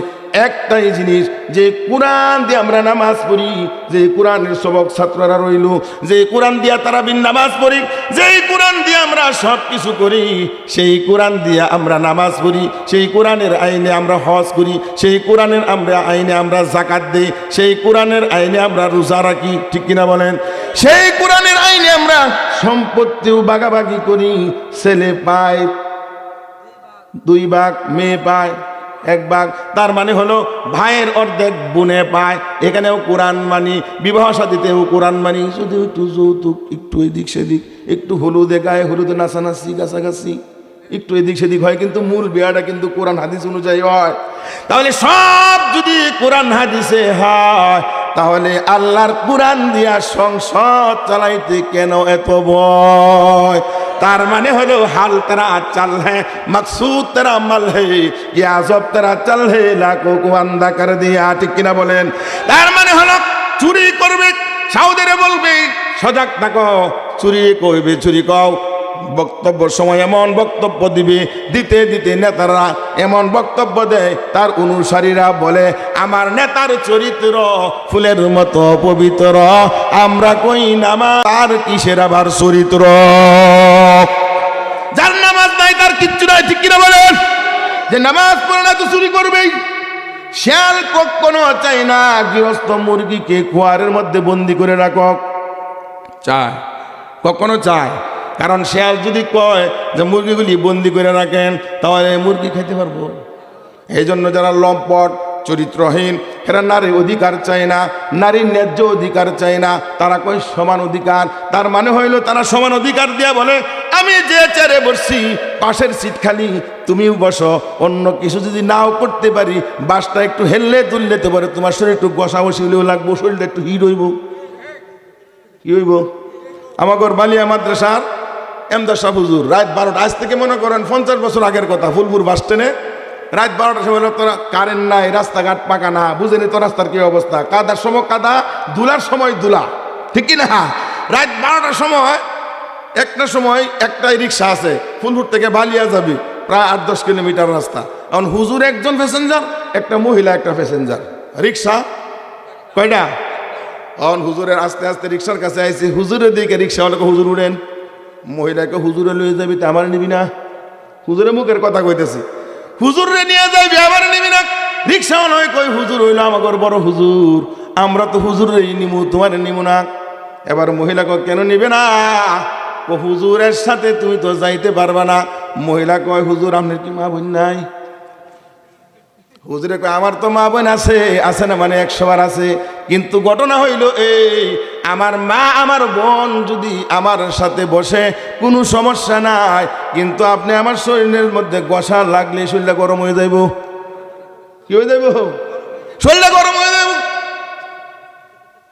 একটাই জিনিস, যে কোরআন দিয়ে আমরা নামাজ পড়ি, যে কোরআনের সবক ছাত্ররা রইল, যে কোরআন দিয়া তারা বিন নামাজ পড়ি, যেই কোরআন দিয়ে আমরা সব কিছু করি, সেই কোরআন দিয়ে আমরা নামাজ পড়ি, সেই কোরআনের আইনে আমরা হজ করি, সেই কোরআনের আইনে আমরা যাকাত দেই, সেই কোরআনের আইনে আমরা রোজা রাখি, ঠিক কিনা বলেন? সেই কোরআনের আইনে আমরা সম্পত্তিও ভাগাভাগি করি। ছেলে পায় 2 ভাগ, মেয়ে পায় 1 ভাগ। তার মানে হলো ভাইয়ের অর্ধেক বোনে পায়। এখানেও কোরআন মানি, বিবাহ শাদীতেও কোরআন মানি। শুধু একটু যৌতুক, একটু এদিক সেদিক, একটু হলুদে গায়ে হলুদে নাচানাচি, গাছাগাছি, একটু এদিক সেদিক হয়, কিন্তু মূল বিয়াটা কিন্তু কোরআন হাদিস অনুযায়ী হয়। তাহলে সব যদি কোরআন হাদিসে হয়, তাহলে আল্লাহর কোরআন দিয়া সংসদ চালাইতে কেন এত ভয়? তার মানে হলো হাল তেরা চাল হ্যাঁ, মকসুদ তেরা মাল হ্যাঁ, ইয়া সব তেরা চাল হ্যাঁ, লাখো কো আন্দা কর দিয়া, ঠিক কিনা বলেন? তার মানে হলো চুরি করবে, সাউদিরে বলবে সজাগ থাকো, চুরি করবে চুরি কও, বক্তব্য সময় এমন বক্তব্য দিবে, দিতে দিতে নেতারা এমন বক্তব্য দেয়, তার অনুসারীরা বলে আমার নেতার চরিত্র ফুলের মতো পবিত্র, আমরা কই নামাজ আর কিসের আবার চরিত্র। যার নামাজ নাই তার কিচ্ছু নাই, ঠিক কিনা বলেন? যে নামাজ পড়ে না তো চুরি করবেই। শিয়াল কখনো চাই না গৃহস্থ মুরগিকে খোয়ারের মধ্যে বন্দি করে রাখো, চায়, কখনো চায়। কারণ শিয়াল যদি কয় যে মুরগিগুলি বন্দি করে রাখেন, তাহলে মুরগি খেতে পারবো। এই জন্য যারা লম্পট চরিত্রহীন, এরা নারীর অধিকার চায় না, নারীর ন্যায্য অধিকার চায় না, তারা কয় সমান অধিকার। তার মানে হইল তারা সমান অধিকার দিয়া বলে আমি যে চেয়ারে বসছি পাশের সিট খালি, তুমিও বসো। অন্য কিছু যদি নাও করতে পারি, বাসটা একটু হেললে তুললে তো পারে, তোমার শরীর একটু বসা বসি হলেও লাগবো, শরীরটা একটু হিট হইব। কি হইব? আমাগর বালিয়া মাদ্রাসার এমদাদ শাহ হুজুর রাত 12টা, আজ থেকে মনে করেন 50 বছর আগের কথা, ফুলপুর বাস স্ট্যান্ডে রাত 12টার সময় তোরা কারেন্ট নাই, রাস্তাঘাট পাকা না, বুঝেনি তো রাস্তার কি অবস্থা, কাদার সময় কাদা, দুলার সময় দুলা, ঠিক কি না? রাত 12টার সময় একটাই রিক্সা আছে, ফুলপুর থেকে বালিয়া যাবি, প্রায় 8-10 কিলোমিটার রাস্তা। এখন হুজুর একজন প্যাসেঞ্জার, একটা মহিলা একটা প্যাসেঞ্জার, রিক্সা কয়টা? এখন হুজুরের আস্তে আস্তে রিক্সার কাছে আইসি, হুজুরের দিকে রিক্সাওয়ালাকে হুজুর উঠেন, মহিলাকে হুজুরে লয়ে যাবি, তা আমার নিবি না? হুজুরে মুখের কথা কইতেছি, হুজুরে নিয়ে যাইবি, আমার নিবি না? রিক্সাওয়ালা কই হুজুর হইলো আমাগর বড় হুজুর, আমরা তো হুজুরেই নিমু, তোমার নিমু না। এবার মহিলাকে কেন নিবে না? ও হুজুরের সাথে তুমি তো যাইতে পারবা না। মহিলা কয় হুজুর আপনার কি মা বোন নাই? হুজুরে কয় আমার তো মা বোন আছে, আছে না মানে 100 বার আছে, কিন্তু ঘটনা হইল এই, আমার মা আমার বোন যদি আমার সাথে বসে কোনো সমস্যা নাই, কিন্তু আপনি আমার শরীরের মধ্যে গসা লাগলে শরীরটা গরম হয়ে যাইব। কি হয়ে যাইব? শরীরটা গরম হয়ে যাইব।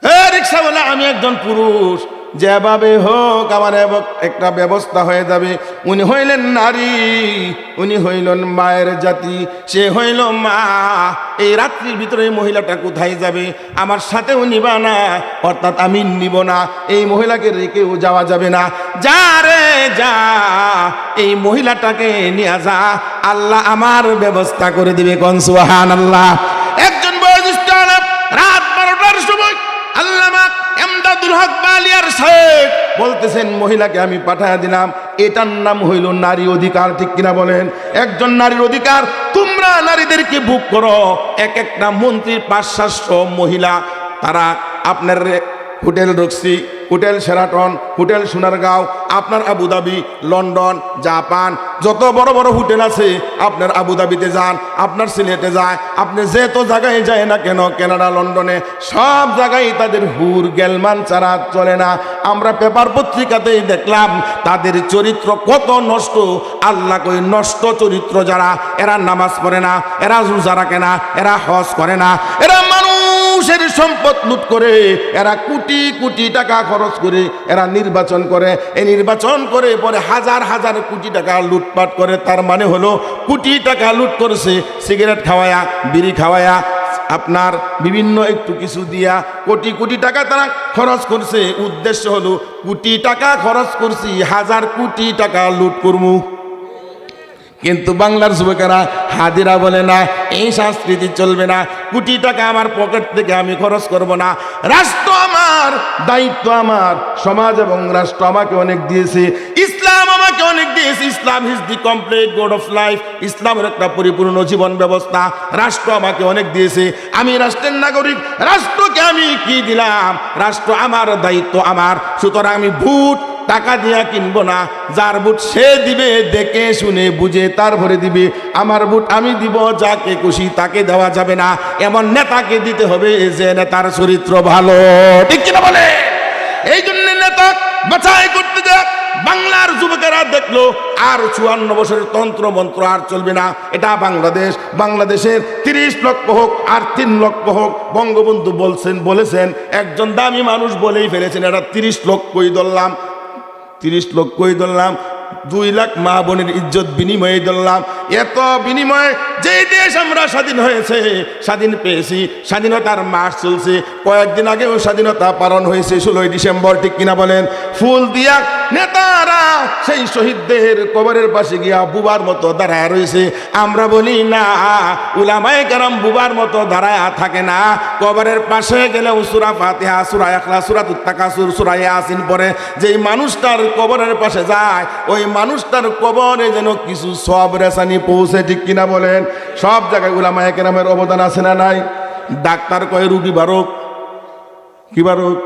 হ্যাঁ রিক্সা বলে আমি একজন পুরুষ, যেভাবে হোক আমার একটা ব্যবস্থা হয়ে যাবে। উনি হইলেন নারী, উনি হইলেন মায়ের জাতি, সে হইল মা। এই রাত্রির ভিতরে এই মহিলাটা কোথায় যাবে? আমার সাথেও নিবা না, অর্থাৎ আমি নিব না, এই মহিলাকে রেখেও যাওয়া যাবে না। যা রে যা, এই মহিলাটাকে নিয়ে যা, আল্লাহ আমার ব্যবস্থা করে দিবে। কোন সুবহানাল্লাহ। একজন বয়োজ্যেষ্ঠ আলেম রাত 12টার সময় আল্লামা এমদাদুল হক বালিয়ার সাহেব বলতেছেন মহিলাকে আমি পাঠায় দিলাম, এটার নাম হইল নারী অধিকার, ঠিক কিনা বলেন? একজন নারীর অধিকার তোমরা নারীদেরকে বুক করো। এক একটা মন্ত্রীর 500 মহিলা, তারা আপনার hotel Roxie, hotel Sheraton, hotel Sonargaon, আপনার আবুধাবি, লন্ডন, জাপান, যত বড় বড় হোটেল আছে আপনার আবুধাবিতে যান, আপনার সিলেটে যায়, আপনি যেত জায়গায় যায় না কেন, কানাডা, লন্ডনে, সব জায়গায় তাদের হুর গেলমান ছাড়া চলে না। আমরা পেপার পত্রিকাতেই দেখলাম তাদের চরিত্র কত নষ্ট। আল্লাহ কই নষ্ট চরিত্র যারা, এরা নামাজ পড়ে না, এরা রোজা রাখে না, এরা হজ করে না, এরা মানুষের সম্পদ লুট করে, এরা কোটি কোটি টাকা খরচ করে এরা নির্বাচন করে, এই নির্বাচন করে পরে হাজার হাজার কোটি টাকা লুটপাট করে। তার মানে হলো কোটি টাকা লুট করছে, সিগারেট খাওয়ায়া, বিড়ি খাওয়ায়া, আপনার বিভিন্ন একটু কিছু দিয়া কোটি কোটি টাকা তারা খরচ করছে। উদ্দেশ্য হলো কোটি টাকা খরচ করছি, হাজার কোটি টাকা লুট করবো। কিন্তু বাংলার যুবকেরা হাদিরা বলে না, এই সংস্কৃতি চলবে না, কোটি টাকা আমার পকেট থেকে আমি খরচ করব না। রাষ্ট্র আমার, দায়িত্ব আমার, সমাজ এবং রাষ্ট্র আমাকে অনেক দিয়েছে, ইসলাম আমাকে অনেক দিয়েছে। Islam is the complete code of life, ইসলামের একটা পরিপূর্ণ জীবন ব্যবস্থা রাষ্ট্র আমাকে অনেক দিয়েছে। আমি রাষ্ট্রের নাগরিক, রাষ্ট্রকে আমি কি দিলাম? রাষ্ট্র আমার, দায়িত্ব আমার। সুতরাং আমি ভোট টাকা দিয়া কিনবো না, যার ভোট সে দিবে দেখে শুনে বুঝে তারপরে দিবে। আমার ভোট আমি দিব, যাকে খুশি তাকে দেওয়া যাবে না। এমন নেতাকে দিতে হবে যে নেতার চরিত্র ভালো, ঠিক কিনা বলে? এই জন্য নেতা বাছাই করতে যায়। বাংলার যুবকেরা দেখলো আর 54 বছরের তন্ত্র মন্ত্র আর চলবে না। এটা বাংলাদেশ, বাংলাদেশের 30 লক্ষ হোক আর 3 লক্ষ হোক, বঙ্গবন্ধু বলেছেন একজন দামি মানুষ বলেই ফেলেছেন, এটা 30 লক্ষই ধরলাম, 30 লক্ষই ধরলাম, 2 লাখ মা বোনের ইজ্জত বিনিময়ে ধরলাম। এত বিনিময়ে যে দেশ আমরা স্বাধীন হয়েছে, স্বাধীন পেয়েছি, স্বাধীনতার মাস চলছে, কয়েকদিন আগেও স্বাধীনতা পালন হয়েছে 16ই ডিসেম্বর, ঠিক কিনা বলেন? ফুল দিয়া নেতারা সেই শহীদদের কবরের পাশে গিয়া বুবার মতো দাঁড়ায় রয়েছে। আমরা বলি না, উলামায়ে কেরাম বুবার মতো দাঁড়ায় থাকে না, কবরের পাশে গেলেও সূরা ফাতিহা, সূরা ইখলাস, সূরাতুত তাকাসুর, সূরা ইয়াসিন পড়ে যেই মানুষটার কবরের পাশে যায়, ওই মানুষটার কবরে যেন কিছু সওয়াব রেসানি পৌঁছে, ঠিক কিনা বলেন? সব জায়গায় উলামায়ে কেরামের অবদান আছে না নাই? ডাক্তার কয় রুগী বারুক, কি বারুক?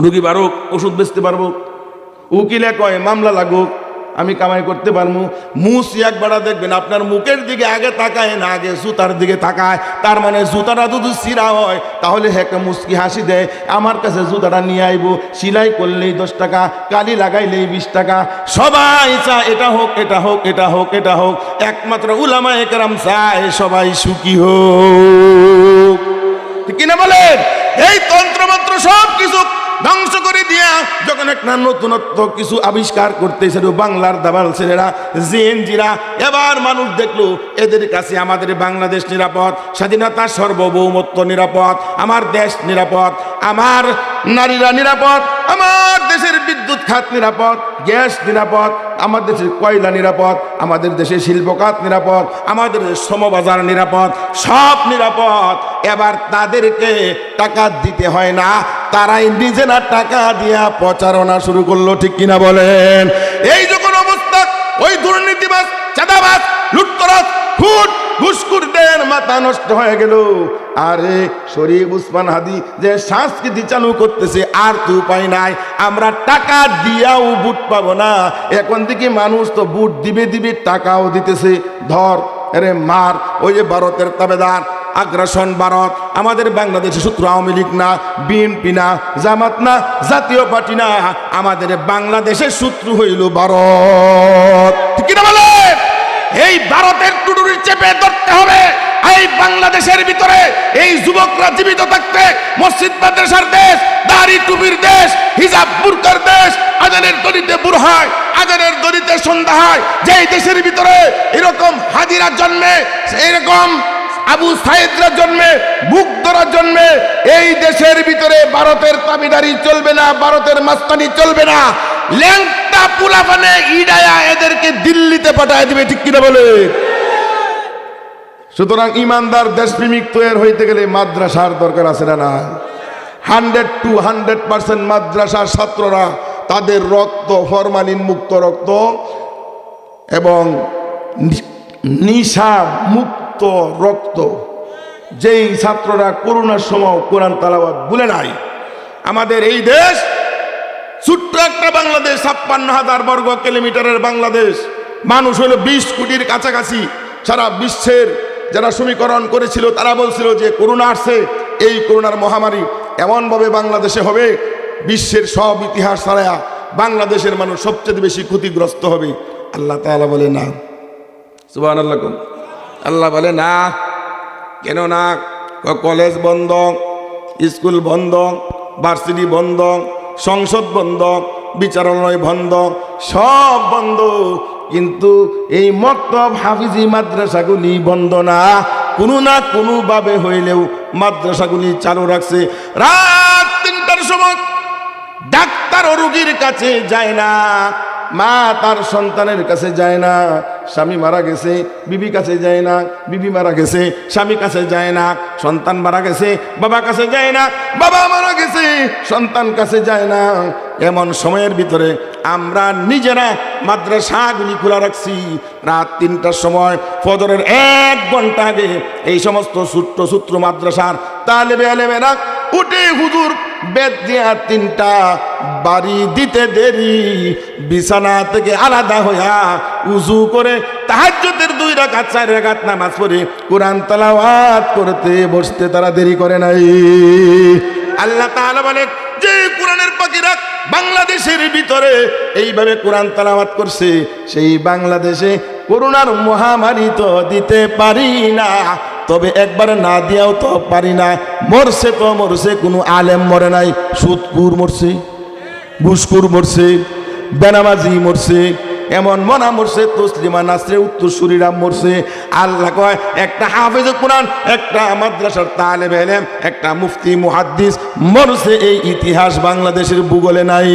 রুগী বারুক, ওষুধ বেচতে পারবো। উকিলে কয় মামলা লাগুক, আমি কামাই করতে পারবো। মুসি একবার দেখবেন আপনার মুখের দিকে আগে তাকায় না, আগে জুতার দিকে তাকায়। তার মানে জুতাটা যদি সিরা হয় তাহলে একটা মুস্কি হাসি দেয়, আমার কাছে জুতাটা নিয়ে আইবো, সিলাই করলেই 10 টাকা, কালি লাগাইলেই 20 টাকা। সবাই চায় এটা হোক, এটা হোক, এটা হোক, এটা হোক, একমাত্র উলামায়ে কেরাম চায় সবাই সুখী হোক, ঠিক কিনা বলেন? এই তন্ত্রমন্ত্র সব কিছু ধ্বংস করে দিয়া যখন একটা নতুনত্ব কিছু আবিষ্কার করতেছিল বাংলার দাবাল ছেলেরা, জিএনজিরা, এবার মানুষ দেখলো এদের কাছে আমাদের বাংলাদেশ নিরাপদ, স্বাধীনতা সার্বভৌমত্ব নিরাপদ, আমার দেশ নিরাপদ, আমার নারীরা নিরাপদ, আমার দেশের বিদ্যুৎ খাত নিরাপদ, গ্যাস নিরাপদ, আমার দেশের কয়লা নিরাপদ, আমাদের দেশের শিল্প খাত নিরাপদ, আমাদের শ্রমবাজার নিরাপদ, সব নিরাপদ। এবার তাদেরকে টাকা দিতে হয় না, তারাই নিজেরা টাকা দিয়া প্রচারণা শুরু করলো, ঠিক কিনা বলেন? এই যখন অবস্থা, ওই দুর্নীতিবাজ, চাঁদাবাজ, লুটতরাজ, খুন ঘুষখোরদের মাথা নষ্ট হয়ে গেল। আরে শরীফ উসমান হাদি যে সংস্কৃতি চালু করতেছে, আর তো উপায় নাই, আমরা টাকা দিয়াও বুট পাবো না। এখন থেকে মানুষ তো বুট দিবে দিবে, টাকাও দিতেছে। ধর, আরে মার, ওই যে ভারতের তাবেদার, আগ্রাসন ভারত, আমাদের বাংলাদেশের শত্রু আওয়ামী লীগ না, বিএনপি না, জামাত না, জাতীয় পার্টি না, আমাদের বাংলাদেশের শত্রু হইল ভারত, ঠিক কিনা বলে? এই ভারতের টুটুরি চেপে ধরতে হবে। এই বাংলাদেশের ভিতরে এই যুবকরা জীবিত থাকতে, মসজিদ মাদ্রাসার দেশ, দাড়ি টুপির দেশ, হিজাব বুরকার দেশ, আজানের দড়িতে বুর হয়, আজানের দড়িতে সন্ধ্যা হয়, যেই দেশের ভিতরে এরকম হাজিরা জন্মে, এরকম আবু সাইদরা জন্মে, মুগ্ধরা জন্মে, এই দেশের ভিতরে ভারতের তাবিদারি চলবে না, ভারতের মাস্তানি চলবে না। ল্যাংটা পুলাপানে ইডায়া এদেরকে দিল্লিতে পাঠায় দিবে, ঠিক কিনা বলে? সুতরাং ইমানদার দেশপ্রেমিক তৈরি হইতে গেলে মাদ্রাসার দরকার আছে না? 100 to 100% মাদ্রাসার ছাত্ররা তাদের রক্ত ফরমালিন মুক্ত রক্ত এবং নিশা মুক্ত রক্ত, যেই ছাত্ররা করোনার সময় কোরআন তেলাওয়াত ভুলে নাই। আমাদের এই দেশ ছোট্ট একটা বাংলাদেশ, 56,000 বর্গ কিলোমিটারের বাংলাদেশ, মানুষ হলো 20 কোটির কাছাকাছি। সারা বিশ্বের যারা সমীকরণ করেছিল তারা বলছিল যে করোনা আসছে, এই করোনার মহামারী এমনভাবে বাংলাদেশে হবে, বিশ্বের সব ইতিহাস ছাড়া বাংলাদেশের মানুষ সবচেয়ে বেশি ক্ষতিগ্রস্ত হবে। আল্লাহ তাআলা বলে না, সুবহানাল্লাহ। আল্লাহ বলে না, কেন না? কলেজ বন্ধ, স্কুল বন্ধ, ভার্সিটি বন্ধ, সংসদ বন্ধ, বিচারালয় বন্ধ, সব বন্ধ, কিন্তু এই মক্তব হাফিজি মাদ্রাসাগুলি বন্ধ না। কোনো না কোনোভাবে হইলেও মাদ্রাসাগুলি চালু রাখছে। রাত 3টার সময় ডাক্তার ও রোগীর কাছে যায় না, মা তার সন্তানের কাছে যায় না, স্বামী মারা গেছে বিবি কাছে যায় না, বিবি মারা গেছে স্বামী কাছে যায় না, সন্তান মারা গেছে বাবা কাছে যায় না, বাবা মারা গেছে সন্তান কাছে যায় না। এমন সময়ের ভিতরে আমরা নিজেরা মাদ্রাসাগুলি খোলা রাখছি। রাত 3টার সময় ফজরের 1 ঘন্টা আগে এই সমস্ত ছোট্ট মাদ্রাসার তালেবে আলেমেরা উঠে হুজুর বেদ দিয়া 3টা বাড়ি দিতে দেরি, বিছানা থেকে আলাদা হইয়া উজু করে তাহাজ্জুদের 2 রাকাত 4 রাকাত নামাজ পড়ে কোরআন তেলাওয়াত করতে বসতে তারা দেরি করে নাই। আল্লাহ তাআলা বলে, যে কোরআনের পাখিরা বাংলাদেশের ভিতরে এইভাবে কোরআন তেলাওয়াত করছে, সেই বাংলাদেশে করোনার মহামারী তো দিতে পারি না, তবে একবার না দিয়াও তো পারি না। মরছে তো মরছে, কোনো আলেম মরে নাই। সুদকুর মরছে, ঘুষকুর মরছে, বেনামাজি মরছে, এমন মনা মরছে, তসলিমা নাসরিনের উত্তরসূরিরা মরছে। আল্লাহ কয় একটা হাফেজ কোরআন, একটা মাদ্রাসার তালেবে ইলম, একটা মুফতি মুহাদ্দিস মরছে, এই ইতিহাস বাংলাদেশের ভূগোলে নাই।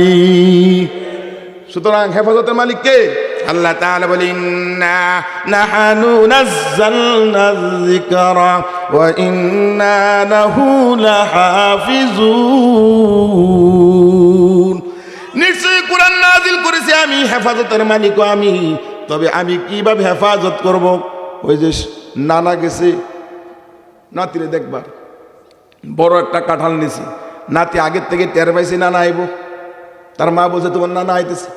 সুতরাং হেফাজতের মালিক কে? আল্লাহ তাআলা বলেন ইন্না নাহনু নাযালনা যিকরা ওয়া ইন্না লাহু লাহাফিজুন। নিশ্চয়ই কোরআন নাজিল করেছি আমি, হেফাজতের মালিক আমি। তবে আমি কিভাবে হেফাজত করব? ওই যে নানা গেছে নাতিরে দেখবার, বড় একটা কাঁঠাল নিছি, নাতি আগের থেকে টের পাইছে নানা আইব। তার মা বলছে তোমার নানা আইতেছে,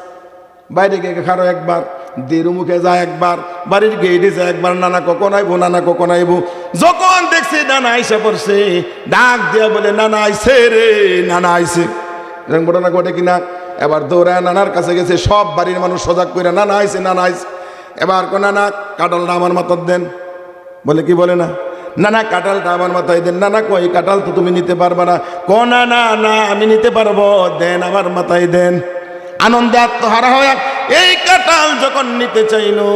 বাইরে গিয়ে খারো একবার, দেরু মুখে যায় একবার, বাড়ির গেটে যায় একবার, নানা কখন আইবো, নানা কখন আইবো। যখন দেখছে নানা আইসা পড়ছে, ডাক দিয়া বলে নানা আইছে রে, নানা আইছে। এরকম ঘটনা ঘটে কিনা? এবার দৌড়ায় নানার কাছে গেছে, সব বাড়ির মানুষ সজাগ করে নানা আইছে, নানা আইছে। এবার কো নানা কাঁঠালটা আমার মাথায় দেন। বলে কি বলে না, নানা কাঁঠালটা আমার মাথায় দেন। নানা কই কাঁঠাল তো তুমি নিতে পারবা না। কো না না না আমি নিতে পারবো, দেন আমার মাথায় দেন। আনন্দে আত্মহারা হয় এই কাঁঠাল যখন নিতে চাইলো,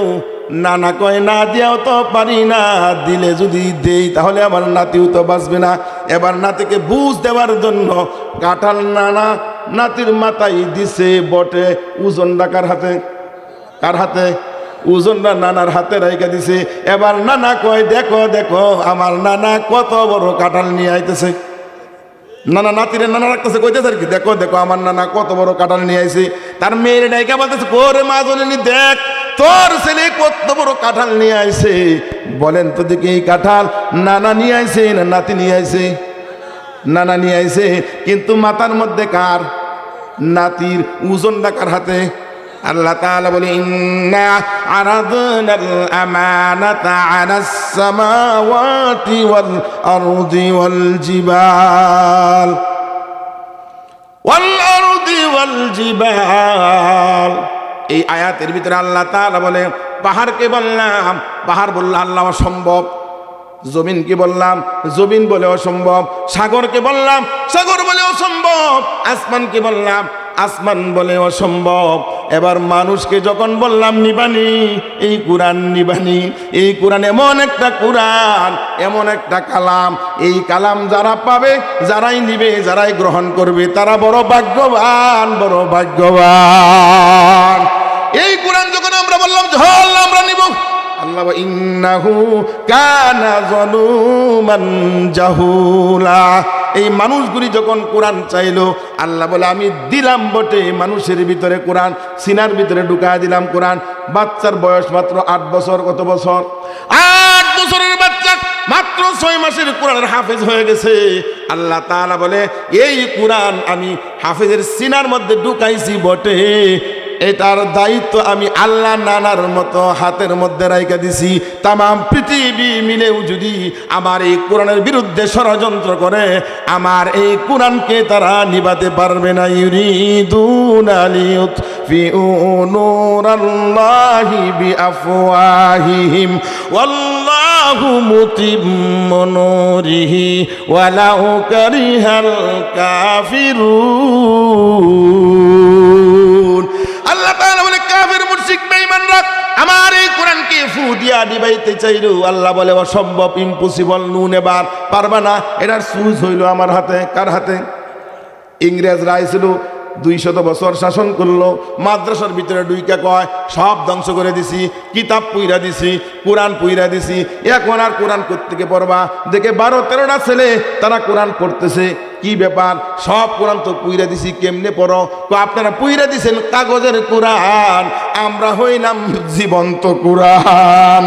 নানা কয় না দিয়াও তো পারি না, দিলে যদি দেই তাহলে আমার নাতিও তো বাঁচবে না। এবার নাতিকে বুঝ দেওয়ার জন্য কাঁঠাল নানা নাতির মাথায় দিছে বটে, ওজন রাখার হাতে। কার হাতে? ওজনটা নানার হাতে রাইখা দিছে। এবার নানা কয় দেখো দেখো আমার নানা কত বড় কাঁঠাল নিয়ে আইতেছে। নানা নাতিরে নানা রাখতেছে, কইতেছে আর কি, দেখো দেখো আমার নানা কত বড় কাঁঠাল নিয়ে আইছে। তার মেয়ের ডাইকা বলতেছে, ওরে মা জননী দেখ তোর ছেলে কত বড় কাঁঠাল নিয়ে আইছে। বলেন তো দেখি এই কাঁঠাল নানা নিয়ে আইছে না নাতি নিয়ে আইছে? নানা নিয়ে আইছে, কিন্তু মাথার মধ্যে কার? নাতির। ওজন কার হাতে? আল্লাহ তাআলা বলে ইন্না আরাদনাল আমানাতা আলাস সামাওয়াতি ওয়াল আরদি ওয়াল জিবাল এই আয়াতের ভিতরে আল্লাহ তাআলা বলে পাহাড়কে বললাম, পাহাড় বলল আল্লাহ অসম্ভব। জমিনকে বললাম, জমিন বলে অসম্ভব। সাগরকে বললাম, সাগর বলে অসম্ভব। আসমানকে বললাম, আসমান বলে অসম্ভব। এবার মানুষকে যখন বললাম নিবানি, এই কোরআন নিবানি। এই কোরআন এমন একটা কোরআন, এমন একটা কালাম, এই কালাম যারা পাবে, যারাই নিবে, যারাই গ্রহণ করবে, তারা বড় ভাগ্যবান, বড় ভাগ্যবান। এই কোরআন যখন আমরা বললাম ঝল আমরা নিব, আল্লাহ ইন্নাহু কানা যালুমান জাহুলা। এই মানুষগুলি যখন কোরআন চাইলো, আল্লাহ বলে আমি দিলাম বটে, মানুষের ভিতরে কোরআন, সিনার ভিতরে ঢুকায় দিলাম কোরআন। বাচ্চার বয়স মাত্র 8 বছর। কত বছর? 8 বছরের বাচ্চা মাত্র 6 মাসের কোরআনের হাফেজ হয়ে গেছে। আল্লাহ তাআলা বলে এই কোরআন আমি হাফেজের সিনার মধ্যে ঢুকাইছি বটে, এটার দায়িত্ব আমি আল্লাহ নানার মতো হাতের মধ্যে রাইখা দিছি। তামাম পৃথিবী মিলেও যদি আমার এই কোরআনের বিরুদ্ধে ষড়যন্ত্র করে, আমার এই কোরআনকে তারা নিভাতে পারবে না। ইউরিদুনা লিয়ুতফিউ নূরাল্লাহি বিআফওয়াহিহিম ওয়াল্লাহু মুতিম্মু নূরিহি ওয়ালাউ কারিহাল কাফিরুন। আল্লাহ তাআলা বলে কাফের মুশরিক বেঈমানরা আমার এই কোরআনকে ফু দিয়া নিবাইতে চাইলো, আল্লাহ বলে অসম্ভব, ইম্পসিবল, নুন এবার পারবা না। এটার সুজ হইল আমার হাতে। কার হাতে? ইংরেজরা আইছিল, 200 বছর শাসন করলো। মাদ্রাসার ভিতরে ডুইকা কয় সব ধ্বংস করে দিছি, কিতাব পুইরা দিছি, কোরআন পুইরা দিছি, এখন আর কোরআন কোত্থেকে পড়বা? দেখে 12-13টা ছেলে তারা কোরআন পড়তেছে। কি ব্যাপার? সব কোরআন তো পুইরা দিছি, কেমনে পড়ো? আপনারা পুইরা দিছেন কাগজের কোরআন, আমরা হইলাম জীবন্ত কোরআন।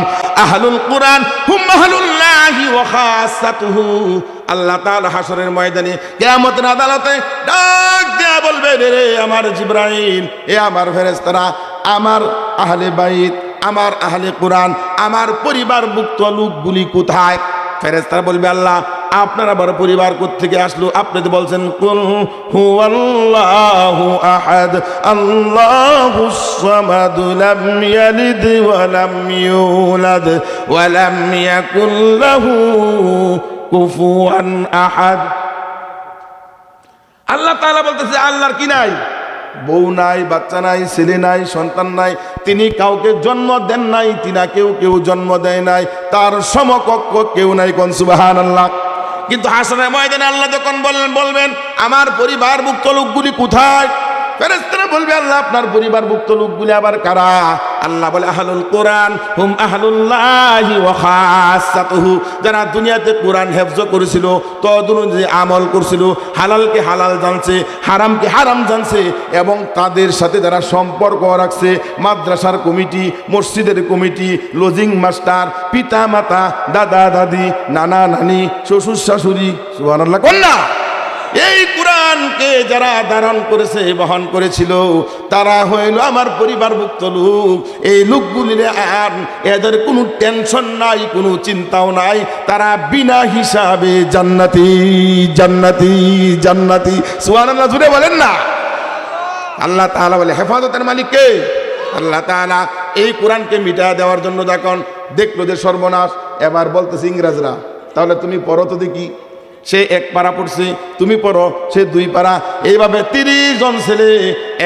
আহলুল কোরআন হুম আহলুল্লাহি ওয়া খাসাতুহু। আল্লাহ তাআলা হাসরের ময়দানে কিয়ামতের আদালতে ডাক দেয়া বলবে, রে আমার জিবরাইল, এ আমার ফেরেশতারা, আমার আহলে বাইত, আমার আহলে কোরআন, আমার পরিবারভুক্ত লোকগুলি কোথায়? ফেরেশতারা বলবে আল্লাহ আপনারা বড় পরিবার কোত্থেকে আসলো? আপনি তো বলছেন কুল হুয়াল্লাহু আহাদ আল্লাহুস সামাদ লাম ইয়ালিদ ওয়া লাম ইউলাদ ওয়া লাম ইয়াকুল লাহু কুফুয়ান আহাদ। আল্লাহ তাআলা বলতেছে আল্লাহর কি নাই? বউ নাই, বাচ্চা নাই, ছেলে নাই, সন্তান নাই, তিনি কাউকে জন্ম দেন নাই, তিনাকেও কেউ জন্ম দেয় নাই, তার সমকক্ষ কেউ নাই। কোন সুবহানাল্লাহ। কিন্তু হাসরের ময়দানে আল্লাহ যখন বলবেন আমার পরিবারভুক্ত লোকগুলি কোথায়, ফেরেশতারা বলবে আল্লাহ আপনার পরিবারভুক্ত লোকগুলি আবার কারা? আল্লাহ বলে আহলুল কোরআন হুম আহলুল্লাহি ওয়া খাসাতুহু, যারা দুনিয়াতে কোরআন হেফজ করেছিল, তদনুযায়ী আমল করছিল, হালালকে হালাল জানছে, হারামকে হারাম জানছে, এবং তাদের সাথে যারা সম্পর্ক রাখছে, মাদ্রাসার কমিটি, মসজিদের কমিটি, লজিং মাস্টার, পিতা মাতা, দাদা দাদি, নানা নানি, শ্বশুর শাশুড়ি, সুবহানাল্লাহ কন্যা, এই কোরআনকে যারা ধারণ করেছে, বহন করেছিল, তারা হইল আমার পরিবারভুক্ত লোক। এই লোকগুলির আর এদের কোনো টেনশন নাই, কোনো চিন্তাও নাই, তারা বিনা হিসাবে জান্নাতি জান্নাতি জান্নাতি। সুবহানাল্লাহ জুড়ে বলেন না। আল্লাহ তাআলা বলে হেফাজতের মালিক কে? আল্লাহ তাআলা। এই কোরআনকে মিটা দেওয়ার জন্য যখন দেখলো যে সর্বনাশ, এবার বলতেছে ইংরেজরা তাহলে তুমি পড়ো তো দেখি। সে এক পারা পড়ছে, তুমি পড়ো, সে দুই পারা, এইভাবে 30 জন ছেলে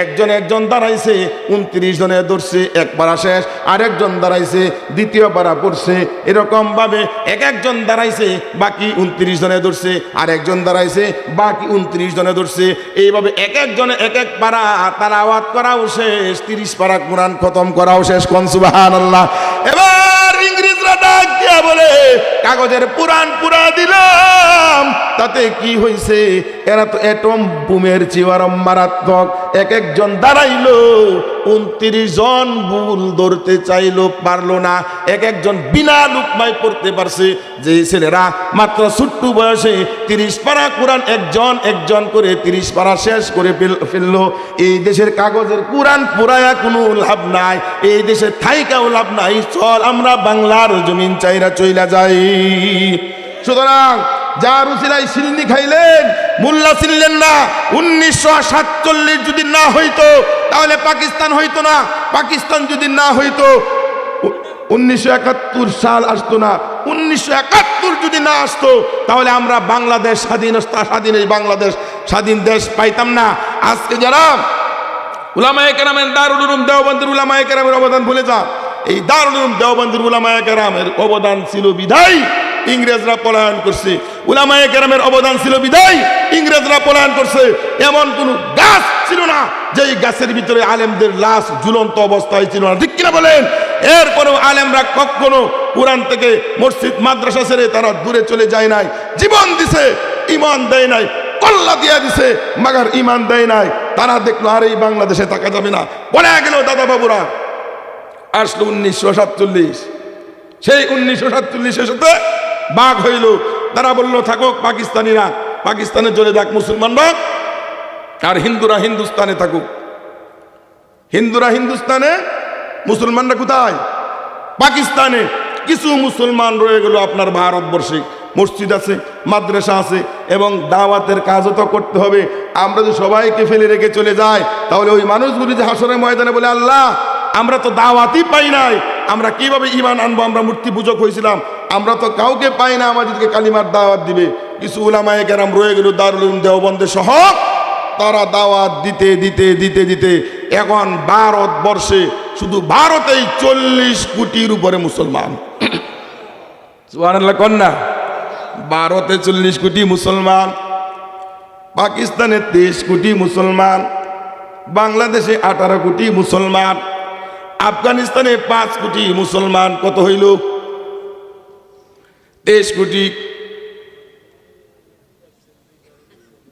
একজন একজন দাঁড়াইছে, 29 জনে ধরছে, এক পারা শেষ, আরেকজন দাঁড়াইছে, দ্বিতীয় পারা পড়ছে, এরকম ভাবে এক একজন দাঁড়াইছে, বাকি 29 জনে ধরছে, আরেকজন দাঁড়াইছে, বাকি 29 জনে ধরছে, এইভাবে এক একজনে এক এক পারা তালাওয়াত করাও শেষ, 30 পারা কোরআন খতম করাও শেষ। কোন সুবহানাল্লাহ। এবার ইংরেজরা ডাক দিয়া বলে কাগজের পুরাণ পুরা দিলাম, তাতে কি হয়েছে? এরা তো অ্যাটম বুমের চেয়ে মারাত্মক। এক একজন দাঁড়াইলো, 29 জন ভুল ধরতে চাইলো, পারলো না। এক একজন বিনা লুকমায় পড়তে পারছে। যে ছেলেরা মাত্র ছোট্ট বয়সে 30 পারা কোরআন একজন একজন করে 30 পারা শেষ করে ফেললো। এই দেশের কাগজের কোরআন পুরায়া কোনো লাভ নাই, এই দেশের থাইকাও লাভ নাই, চল আমরা বাংলার জমিন চাইরা চইলা যাই। সুতরাং যার উসিলাই সিলনি খাইলেন, মোল্লা ছিলেন না। 1947 যদি না হইতো তাহলে পাকিস্তান হইতো না। পাকিস্তান যদি না হইতো 1971 সাল আসতো না। 1971 যদি না আসতো তাহলে আমরা বাংলাদেশ স্বাধীন এই বাংলাদেশ স্বাধীন দেশ পাইতাম না। আজকে যারা উলামায়ে কেরামের দারুল উলুম দেওবন্দের উলামায়ে কেরামের অবদান ভুলে যান, এই দারুল উলুম দেওবন্দের উলামায়ে কেরামের অবদান ছিল বিধায় ইংরেজরা পলায়ন করছে। উলামায়ে কেরামের অবদান ছিল বিধায় ইংরেজরা পলায়ন করছে। এমন কোন গাছ ছিল না যেই গাছের ভিতরে আলেমদের লাশ ঝুলন্ত অবস্থায় ছিল না, ঠিক কিনা বলেন? এরপরেও আলেমরা কখনো কোরআন থেকে মসজিদ মাদ্রাসা ছেড়ে তারা দূরে চলে যায় নাই। জীবন দিছে, ইমান দেয় নাই, কল্লা দিয়া দিছে, মাগার ইমান দেয় নাই। তারা দেখলো আর এই বাংলাদেশে থাকা যাবে না, বলে গেল দাদা বাবুরা। আসলো 1947, সেই 1947-এর সাথে বাঘ হইল। তারা বললো থাকুক পাকিস্তানিরা পাকিস্তানে চলে যাক, মুসলমানরা আর হিন্দুরা হিন্দুস্তানে থাকুক। হিন্দুরা হিন্দুস্তানে, মুসলমানরা কোথায়? পাকিস্তানে। কিছু মুসলমান রয়ে গেল আপনার ভারতবর্ষে, মসজিদ আছে, মাদ্রাসা আছে, এবং দাওয়াতের কাজও তো করতে হবে। আমরা যদি সবাইকে ফেলে রেখে চলে যাই তাহলে ওই মানুষগুলি যে হাসরের ময়দানে বলে আল্লাহ আমরা তো দাওয়াতই পাই নাই, আমরা কিভাবে ঈমান আনবো? আমরা মূর্তি পূজক হয়েছিলাম, আমরা তো কাউকে পাই না আমাদেরকে কালিমার দাওয়াত দিবে। কিছু উলামায়ে কেরাম রয়ে গেল দারুল উলুম দেওবন্দে সহ, তারা দাওয়াত দিতে দিতে দিতে দিতে এখন ভারতবর্ষে, শুধু ভারতেই 40 কোটির উপরে মুসলমান। সুবহানাল্লাহ কন্যা। ভারতে 40 কোটি মুসলমান, পাকিস্তানে 23 কোটি মুসলমান, বাংলাদেশে 18 কোটি মুসলমান, আফগানিস্তানে 5 কোটি মুসলমান। কত হইল? 23 কোটি।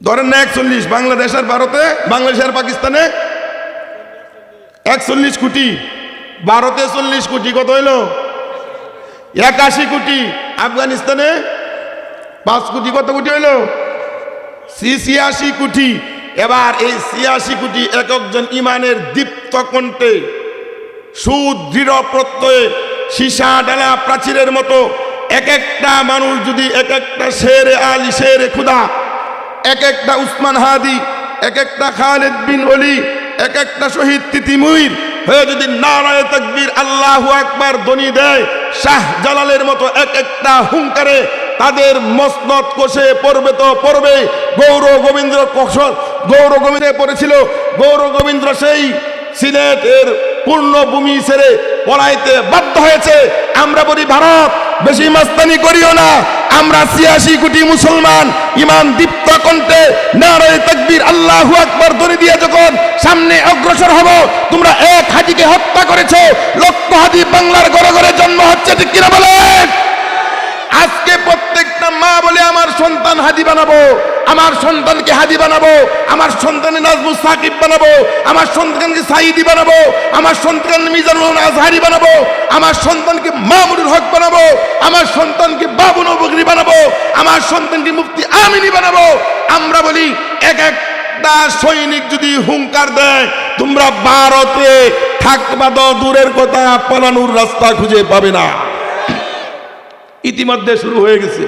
ধরেন না 41। বাংলাদেশ আর ভারতে, বাংলাদেশ আর পাকিস্তানে 41 কোটি, ভারতে 40 কোটি। কত হইল? 81 কোটি। আফগানিস্তানে 5 কোটি। কত কোটি হইল? 86 কোটি। এবার এই 86 কোটি এক একজন ইমানের দীপ্ত কণ্ঠে, সুদৃঢ় প্রত্যয়ে, সীসা ডালা প্রাচীরের মতো এক একটা মানুষ যদি এক একটা শেরে আলী, শেরে খুদা, এক একটা উসমান হাদি, এক একটা খালিদ বিন ওলি, এক একটা শহীদ তিতিমুইর হয়ে যদি নারায়ে তাকবীর আল্লাহু আকবার ধ্বনি দেয়, শাহ জালালের মতো এক একটা হুঙ্কারে তাদের মসনদ কষে পড়বে তো পড়বে, গৌর গোবিন্দ গৌর গোবিন্দে পড়েছিল, গৌর গোবিন্দ সেই সিলেটের পূর্ণভূমি ছেড়ে পলাইতে বাধ্য হয়েছে। আমরা বলি ভারত বেশি মাস্তানি করিও না, আমরা ৮৬ কোটি মুসলমান ইমান দীপ্ত কণ্ঠে নারে তাকবীর আল্লাহু আকবার ধ্বনি দিয়ে যখন সামনে অগ্রসর হব, তোমরা এক হাতিকে হত্যা করেছো, লক্ষ হাতি বাংলার ঘরে ঘরে জন্ম হচ্ছে, ঠিক কিনা বলেন? আজকে প্রত্যেকটা মা বলে আমার সন্তান হাদি বানাবো, আমার সন্তানকে হাদি বানাবো, আমার সন্তানকে নাজমুস সাকিব বানাবো, আমার সন্তানকে সাইদি বানাবো, আমার সন্তানকে মিজানুল আজহারি বানাবো, আমার সন্তানকে মামুনুল হক বানাবো, আমার সন্তানকে বাবু নবগরি বানাবো, আমার সন্তানকে মুফতি আমিনী বানাবো। আমরা বলি এক একটা সৈনিক যদি হুঙ্কার দেয়, তোমরা ভারতে থাকবা তো দূরের কথা, পালানোর রাস্তা খুঁজে পাবে না। ইতিমধ্যে শুরু হয়ে গেছে,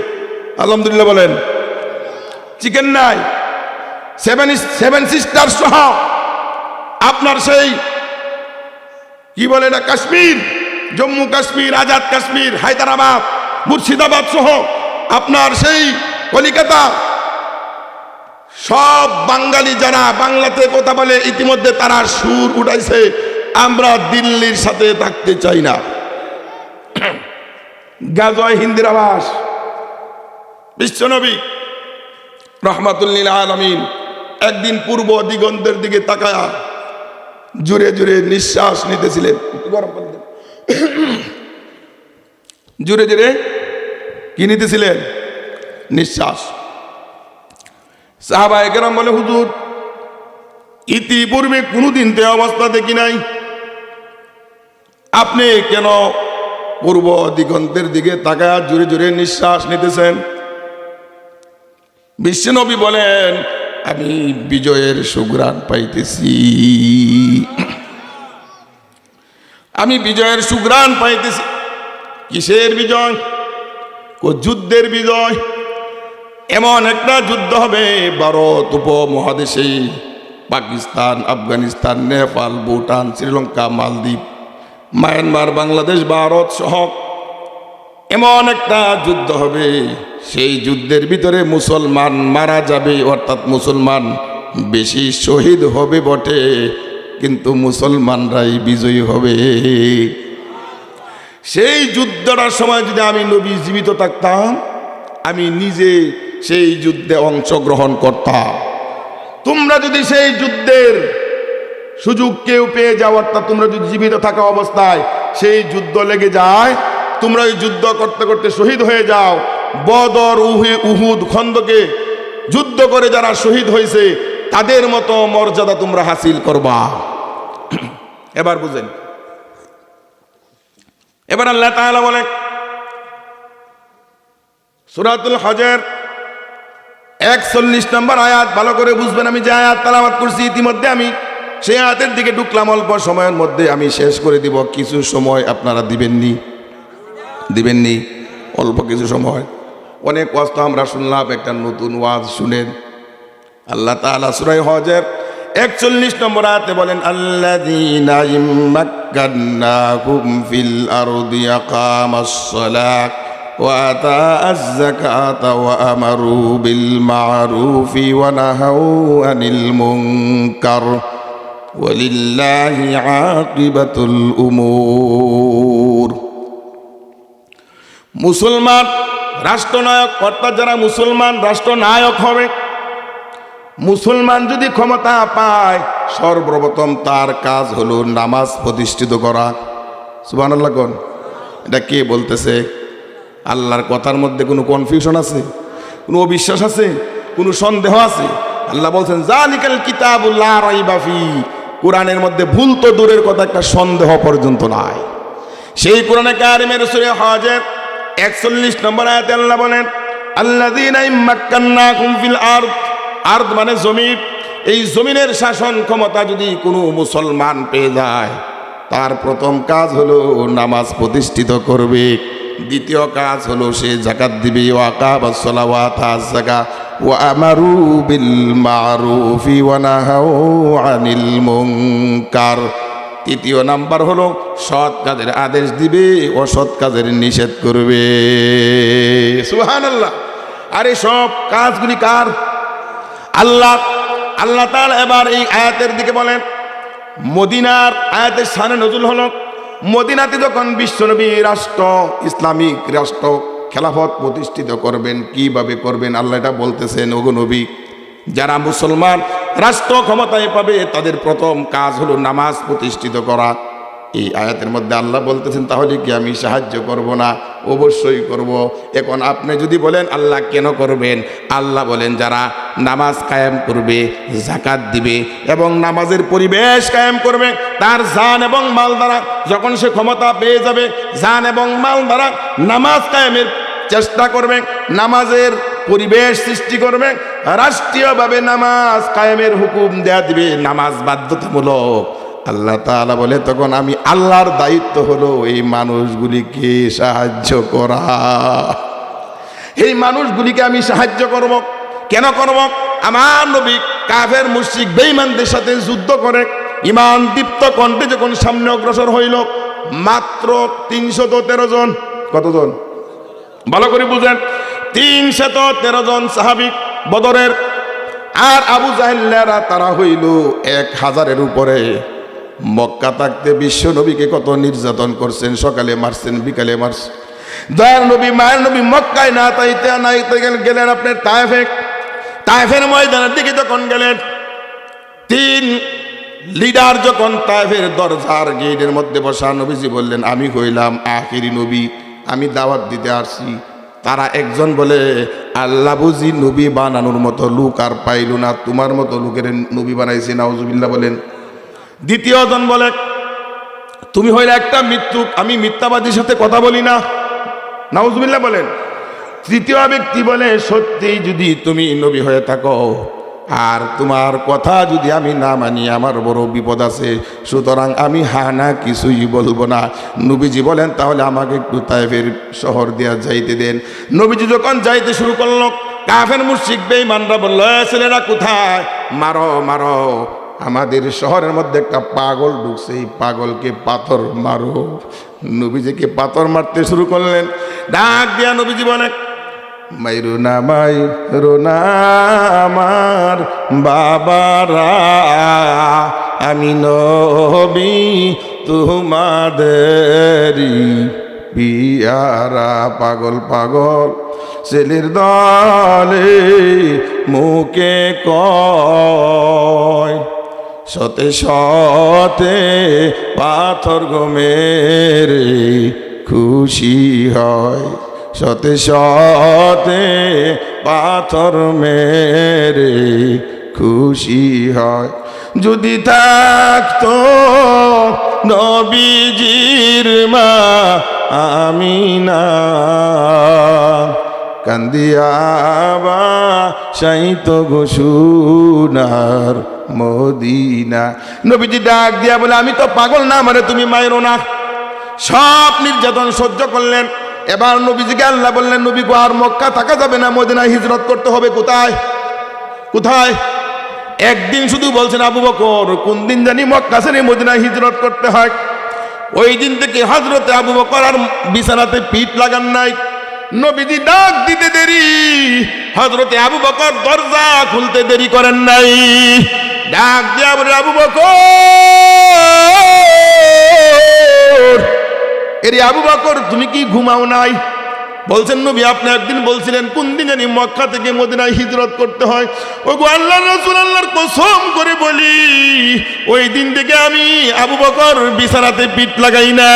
আলহামদুলিল্লাহ বলেন। চিকেন নাই, সেভেন সিস্টার সহ আপনার সেই কি বলে না, কাশ্মীর, জম্মু কাশ্মীর, আজাদ কাশ্মীর, হায়দ্রাবাদ, মুর্শিদাবাদ সহ আপনার সেই কলিকাতা, সব বাঙালি যারা বাংলাতে কথা বলে ইতিমধ্যে তারা সুর উঠাইছে, আমরা দিল্লির সাথে থাকতে চাই না। গাজওয়াই হিন্দির আবাস। বিশ্বনবী রহমাতুল্লিল আলামিন একদিন পূর্ব দিগন্তের দিকে তাকায়া জোরে জোরে নিঃশ্বাস নিতেছিলেন। জোরে জোরে কি নিতেছিলেন? নিঃশ্বাস। সাহাবায়ে কেরাম বলে, হুজুর ইতিপূর্বে কোনোদিন তে অবস্থা দেখি নাই, আপনি কেন পূর্ব দিগন্তের দিকে তাকায় জোরে জোরে নিঃশ্বাস নিতেছেন? বিশ্বনবী বলেন, আমি বিজয়ের সুঘ্রাণ পাইতেছি, আমি বিজয়ের সুঘ্রাণ পাইতেছি। কিসের বিজয়? যুদ্ধের বিজয়। এমন একটা যুদ্ধ হবে ভারত উপমহাদেশে, পাকিস্তান, আফগানিস্তান, নেপাল, ভুটান, শ্রীলঙ্কা, মালদ্বীপ, মায়ানমার, বাংলাদেশ, ভারত সহ এমন একটা যুদ্ধ হবে, সেই যুদ্ধের ভিতরে মুসলমান মারা যাবে, অর্থাৎ মুসলমান বেশি শহীদ হবে বটে, কিন্তু মুসলমানরাই বিজয়ী হবে। সেই যুদ্ধটার সময় যদি আমি নবী জীবিত থাকতাম, আমি নিজে সেই যুদ্ধে অংশগ্রহণ করতাম। তোমরা যদি সেই যুদ্ধের সুযোগ কেউ পেয়ে যাও, অর্থাৎ তোমরা যদি জীবিত থাকা অবস্থায় সেই যুদ্ধ লেগে যায়, তোমরা ওই যুদ্ধ করতে করতে শহীদ হয়ে যাও, বদর, উহুদ, খন্দকে যুদ্ধ করে যারা শহীদ হয়েছে তাদের মতো মর্যাদা তোমরা হাসিল করবা। এবার বুঝেন, এবার আল্লাহ তাআলা বলে সূরাতুল হজের 41 নম্বর আয়াত, ভালো করে বুঝবেন। আমি যে আয়াত তেলাওয়াত করছি ইতিমধ্যে, আমি সেই আয়াতের দিকে ঢুকলাম, অল্প সময়ের মধ্যে আমি শেষ করে দিব। কিছু সময় আপনারা দিবেননি, দিবেননি, অল্প কিছু সময়। অনেক ওয়াজ তো আমরা শুনলাম, একটা নতুন ওয়াজ শুনেন। আল্লাহ তাআলা সূরা হজের 41 নম্বর আয়াতে বলেন, আল্লাযীনা ইম্মাক্কান্নাহুম ফিল আরদি আকামাস সালাত ওয়া আতাআজ যাকাতা ওয়া আমারু বিল মা'রুফি ওয়া নাহাউ আনিল মুনকার ওয়ালিল্লাহি আকিবাতুল উমুর। মুসলমান রাষ্ট্রনায়ক, অর্থাৎ যারা মুসলমান রাষ্ট্রনায়ক হবে, মুসলমান যদি ক্ষমতা পায়, সর্বপ্রথম তার কাজ হলো নামাজ প্রতিষ্ঠিত করা। সুবহানাল্লাহ কোন? এটা কে বলতেছে? আল্লাহর কথার মধ্যে কোনো কনফিউশন আছে? কোনো অবিশ্বাস আছে? কোনো সন্দেহ আছে? আল্লাহ বলছেন, জালিকাল কিতাবুল লা রাইবা ফি। কোরআনের মধ্যে ভুল তো দূরের কথা, একটা সন্দেহ পর্যন্ত নাই। সেই কোরআনে কারিমের সূরা হজের 41 নম্বর আয়াতে আল্লাহ বলেন, আল্লাযীনা ইম্মাক্কান্নাকুম ফিল আরদ। আরদ মানে জমিন। এই জমিনের শাসন ক্ষমতা যদি কোনো মুসলমান পেয়ে যায়, তার প্রথম কাজ হলো নামাজ প্রতিষ্ঠিত করবে, দ্বিতীয় কাজ হলো সে যাকাত দিবে, ওয়া আকামাস সালাওয়াত আজ যাকাত ওয়া আমারু বিল মা'রুফি ওয়া নাহাউ আনিল মুনকার। তৃতীয় নাম্বার হলো সৎ কাজের আদেশ দিবে, অসৎ কাজের নিষেধ করবে। সুবহানাল্লাহ। আরে সব কাজগুলি কার? আল্লাহ। আল্লাহ তাআলা এবার এই আয়াতের দিকে বলেন, মদিনার আয়াতের শানে নজুল হলো, মদিনাতে যখন বিশ্বনবী রাষ্ট্র, ইসলামিক রাষ্ট্র খেলাফত প্রতিষ্ঠিত করবেন, কিভাবে করবেন আল্লাহ এটা বলতেছেন। ওগো নবী, যারা মুসলমান রাষ্ট্র ক্ষমতায় পাবে তাদের প্রথম কাজ হলো নামাজ প্রতিষ্ঠিত করা। এই আয়াতের মধ্যে আল্লাহ বলতেছেন, তাহলে কি আমি সাহায্য করব না? অবশ্যই করব। এখন আপনি যদি বলেন আল্লাহ কেন করবেন, আল্লাহ বলেন যারা নামাজ কায়েম করবে, যাকাত দিবে এবং নামাজের পরিবেশ কায়েম করবে, তার জান এবং মাল দ্বারা যখন সে ক্ষমতা পেয়ে যাবে, জান এবং মাল দ্বারা নামাজ কায়েমের চেষ্টা করবে, নামাজের পরিবেশ সৃষ্টি করবে, রাষ্ট্রীয়ভাবে নামাজ কায়েমের হুকুম দেয়া দিবে, নামাজ বাধ্যতামূলক। আল্লাহ তাআলা বলে তখন আমি আল্লাহর দায়িত্ব হলো এই মানুষগুলিকে সাহায্য করা। এই মানুষগুলিকে আমি সাহায্য করব। কেন করব? আমার নবী কাফের মুশরিক বেঈমানদের সাথে যুদ্ধ করে ঈমান দীপ্ত কণ্ঠে যখন সামনে অগ্রসর হইল, মাত্র 313 জন। কতজন? ভালো করে বুঝেন, 313 জন সাহাবী বদরের। আর আবু জাহেলরা তারা হইল 1000-এর উপরে। মক্কা থাকতে বিশ্ব নবীকে কত নির্যাতন করছেন, সকালে মারছেন, বিকালে মারছেন। দয়ার নবী, মায়ের নবী মক্কায় না তাইতে গেলেন আপনার তায়েফে। তায়েফের ময়দানের দিকে যখন গেলেন, 3 লিডার যখন তায়েফের দরজার গেটের মধ্যে বসা, নবীজি বললেন আমি হইলাম আখিরি নবী, আমি দাওয়াত দিতে আসছি। তারা একজন বলে আল্লাহ বুঝি নবী বানানোর মতো লোক আর পাইল না, তোমার মতো লোকের নবী বানাইছে, নাউজুবিল্লাহ বলেন। দ্বিতীয়জন বলে তুমি হইলে একটা মৃত্যুক, আমি মিথ্যাবাদীর সাথে কথা বলি না, নাউজুবিল্লাহ বলেন। তৃতীয় ব্যক্তি বলে সত্যি যদি তুমি নবী হয়ে থাকো আর তোমার কথা যদি আমি না মানি আমার বড় বিপদ আছে, সুতরাং আমি না কিছুই বলবো না। নবীজি বলেন তাহলে আমাকে একটু তায়েফের শহর দিয়া যাইতে দেন। নবীজি যখন যাইতে শুরু করলো, কাফের মুশরিক বেঈমানরা বলল ছেলেরা কোথায়, মারো মারো, আমাদের শহরের মধ্যে একটা পাগল ঢুকছে, এই পাগলকে পাথর মারো। নবীজিকে পাথর মারতে শুরু করলেন। ডাক দিয়া নবীজি বলে মাইরো না মাইরো না আমার বাবারা, আমি নবী তোমাদেরই পিয়ারা। পাগল পাগল ছেলের দলে মুখে কয়, সতে সতে পাথর মেরে খুশি হয়, সতে সতে পাথর মেরে খুশি হয়। যদি থাকতো নবীজির মা আমিনা, কান্দিয়া সাইত গো সোনার মদিনা। নবীজি ডাক দিয়া বলে আমি তো পাগল না, মানে তুমি মাইরো না। সব নির্যাতন সহ্য করলেন। এবার নবীজিকে আল্লাহ বললেন নবী গো আর মক্কা থাকা যাবে না, মদিনায় হিজরত করতে হবে। কোথায় কোথায়? একদিন শুধু বলছেন আবু বকর কোন দিন জানি মক্কা ছেড়ে মদিনায় হিজরত করতে হয়। ওই দিন থেকে হযরতে আবু বকর আর বিছানাতে পিঠ লাগান নাই। নবীজি ডাক দিতে দেরি, হযরতে আবু বকর দরজা খুলতে দেরি করেন নাই। ডাক দিয়া বলে আবু বকর, এরে আবু বকর তুমি কি ঘুমাও নাই? বলছেন নবী আপনি একদিন বলছিলেন কোন দিন জানি মক্কা থেকে মদিনায় হিজরত করতে হয়। ওগো আল্লাহর রাসূল, আল্লাহর কসম করে বলি ওই দিন থেকে আমি আবু বকর বিছানাতে পিঠ লাগাই না।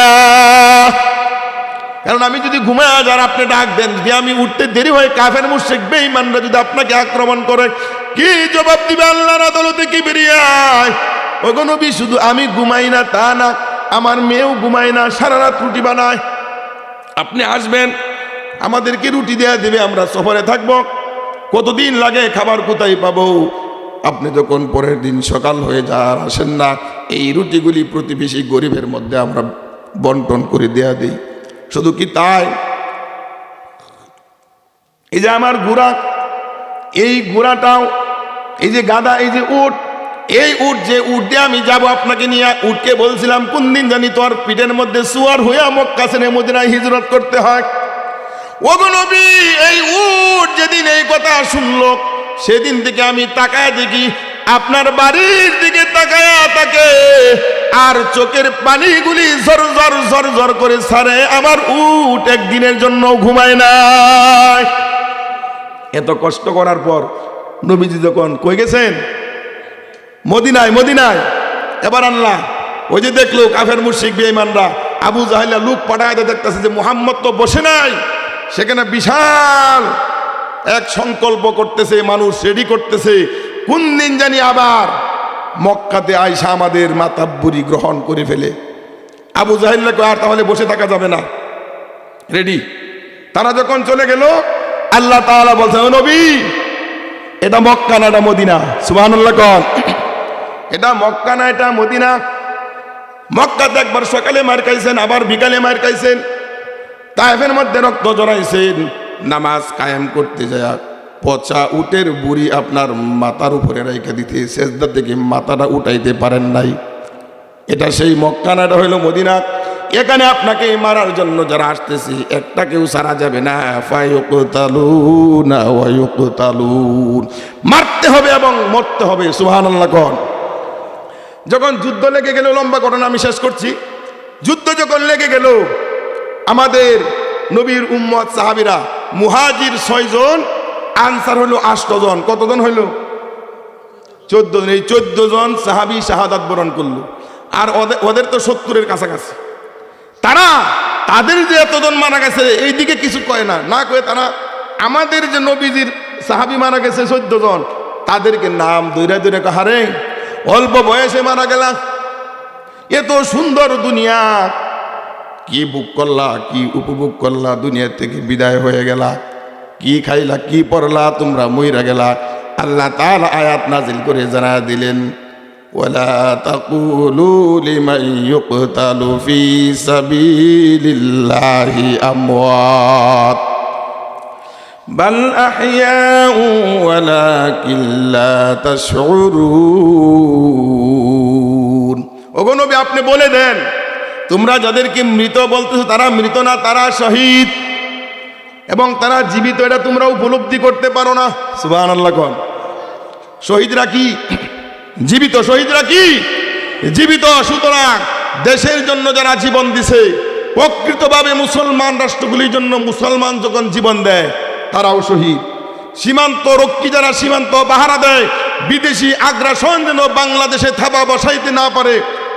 কারণ আমি যদি ঘুমায় আজ আর আপনি ডাক দেন, যে আমি উঠতে দেরি হয়, কাফের মুশরিক বেঈমানরা যদি আপনাকে আক্রমণ করে, কি জবাব দিবে আল্লাহর আদালতে? কি বেরিয়ে আয়। ওগো নবী শুধু আমি ঘুমাই না তা না, আমার মেয়েও ঘুমায় না, সারা রাত রুটি বানায়। আপনি আসবেন, আমাদেরকে রুটি দেয়া দেবে, আমরা সফরে থাকবো, কতদিন লাগে, খাবার কোথায় পাবো? আপনি যখন পরের দিন সকাল হয়ে যায় আর আসেন না, এই রুটিগুলি প্রতিবেশী গরিবের মধ্যে আমরা বন্টন করে দেয়া দিই। শুধু কি তাই, এই যে আমার ঘোড়া, এই ঘোড়াটাও, এই যে গাধা, এই যে উট, এই উট যে উট দিয়ে আমি যাব আপনাকে নিয়ে, উটকে বলছিলাম কোন দিন জানি তোর পিঠের মধ্যে সুয়ার হইয়া মক্কা ছেড়ে মদিনায় হিজরত করতে হয়। ওগো নবী এই উট যেদিন এই কথা শুনলো, সেদিন থেকে আমি তাকায় দেখি আপনার বাড়ির দিকে তাকায়া থাকে আর চোখের পানিগুলি ঝর ঝর ঝর ঝর করে ছাড়ে। আমার উট একদিনের জন্য ঘুমায় না। এত কষ্ট করার পর নবীজি যখন কই গেছেন? মদিনায়। মদিনায় এবার আল্লাহ ওই যে দেখলো কাফের মুশরিক বেঈমানরা আবু জাহেলা লোক পাঠায় দেখতেছে যে মুহাম্মদ তো বসে নাই, সেখানে বিশাল এক সংকল্প করতেছে, মানুষ রেডি করতেছে, কোন দিন জানি আবার মক্কাতে আইসা আমাদের মাতাব্বুরি গ্রহণ করে ফেলে। আবু জাহেল্লা কয় আর তাহলে বসে থাকা যাবে না, রেডি। তারা যখন চলে গেল আল্লাহ তাআলা বলছে, ও নবী এটা মক্কা না এটা মদিনা? সুবহানাল্লাহ কোন। এটা মক্কা না এটা মদিনা? মক্কাতে একবার সকালে মার খাইছেন, আবার বিকালে মার খাইছেন, তায়েফের মধ্যে রক্ত জড়াইছেন, নামাজ কায়েম করতে যায় পচা উটের বুড়ি আপনার মাথার উপরে রেখে দিতে সেজদা থেকে মাথাটা উঠাইতে পারেন নাই। এটা সেই মক্কা না এটা হইল মদিনা? এখানে আপনাকে মারার জন্য যারা আসতেছে একটা কেউ সারা যাবে না। ফায়ুকতালুনা ওয়া ইউকতালুন, মারতে হবে এবং মরতে হবে। সুবহানাল্লাহ কোন। যখন যুদ্ধ লেগে গেল, লম্বা ঘটনা আমি শেষ করছি, যুদ্ধ যখন লেগে গেল আমাদের নবীর উম্মত সাহাবীরা মুহাজির 6 জন, আনসার হইল 8 জন। কতজন হইল? 14 জন। এই 14 জন সাহাবী শাহাদাত বরণ করলো। আর ওদের তো 70-এর কাছাকাছি। তাদের যে এতজন মারা গেছে এই দিকে কিছু কয় না, না কয়ে তারা আমাদের যে নবীজির সাহাবী মারা গেছে 14 জন, তাদেরকে নাম দৈরা দৈরা কাহারে অল্প বয়সে মারা গেলা, এত সুন্দর দুনিয়া কি বুক করলা, কি উপভোগ করলা, দুনিয়া থেকে বিদায় হয়ে গেলা, কি খাইলা, কি পড়লা, তোমরা মইরা গেলা। আল্লাহ তাআলা আয়াত নাজিল করে জানায়া দিলেন, ওয়ালা তাকুলু লিমান ইউকতালু ফি সাবিলিল্লাহি আমওয়াত বাল আহইয়াউ ওয়ালাকিন লা তাশউরুন। ওগো নবী আপনি বলে দেন, তোমরা যাদেরকে মৃত বলতেছো তারা মৃত না, তারা শহীদ, এবং তারা জীবিত, এটা তোমরা উপলব্ধি করতে পারো না। সুবহানাল্লাহ কোন। শহীদরা কি জীবিত? শহীদরা কি জীবিত। সুতরাং দেশের জন্য যারা জীবন দিছে, প্রকৃতভাবে মুসলমান রাষ্ট্রগুলির জন্য মুসলমান যখন জীবন দেয় তারাও শহীদ। সীমান্ত রক্ষী যারা সীমান্ত পাহারা দেয়, বিদেশি আগ্রাসন যেন বাংলাদেশে থাবা বসাইতে না পারে,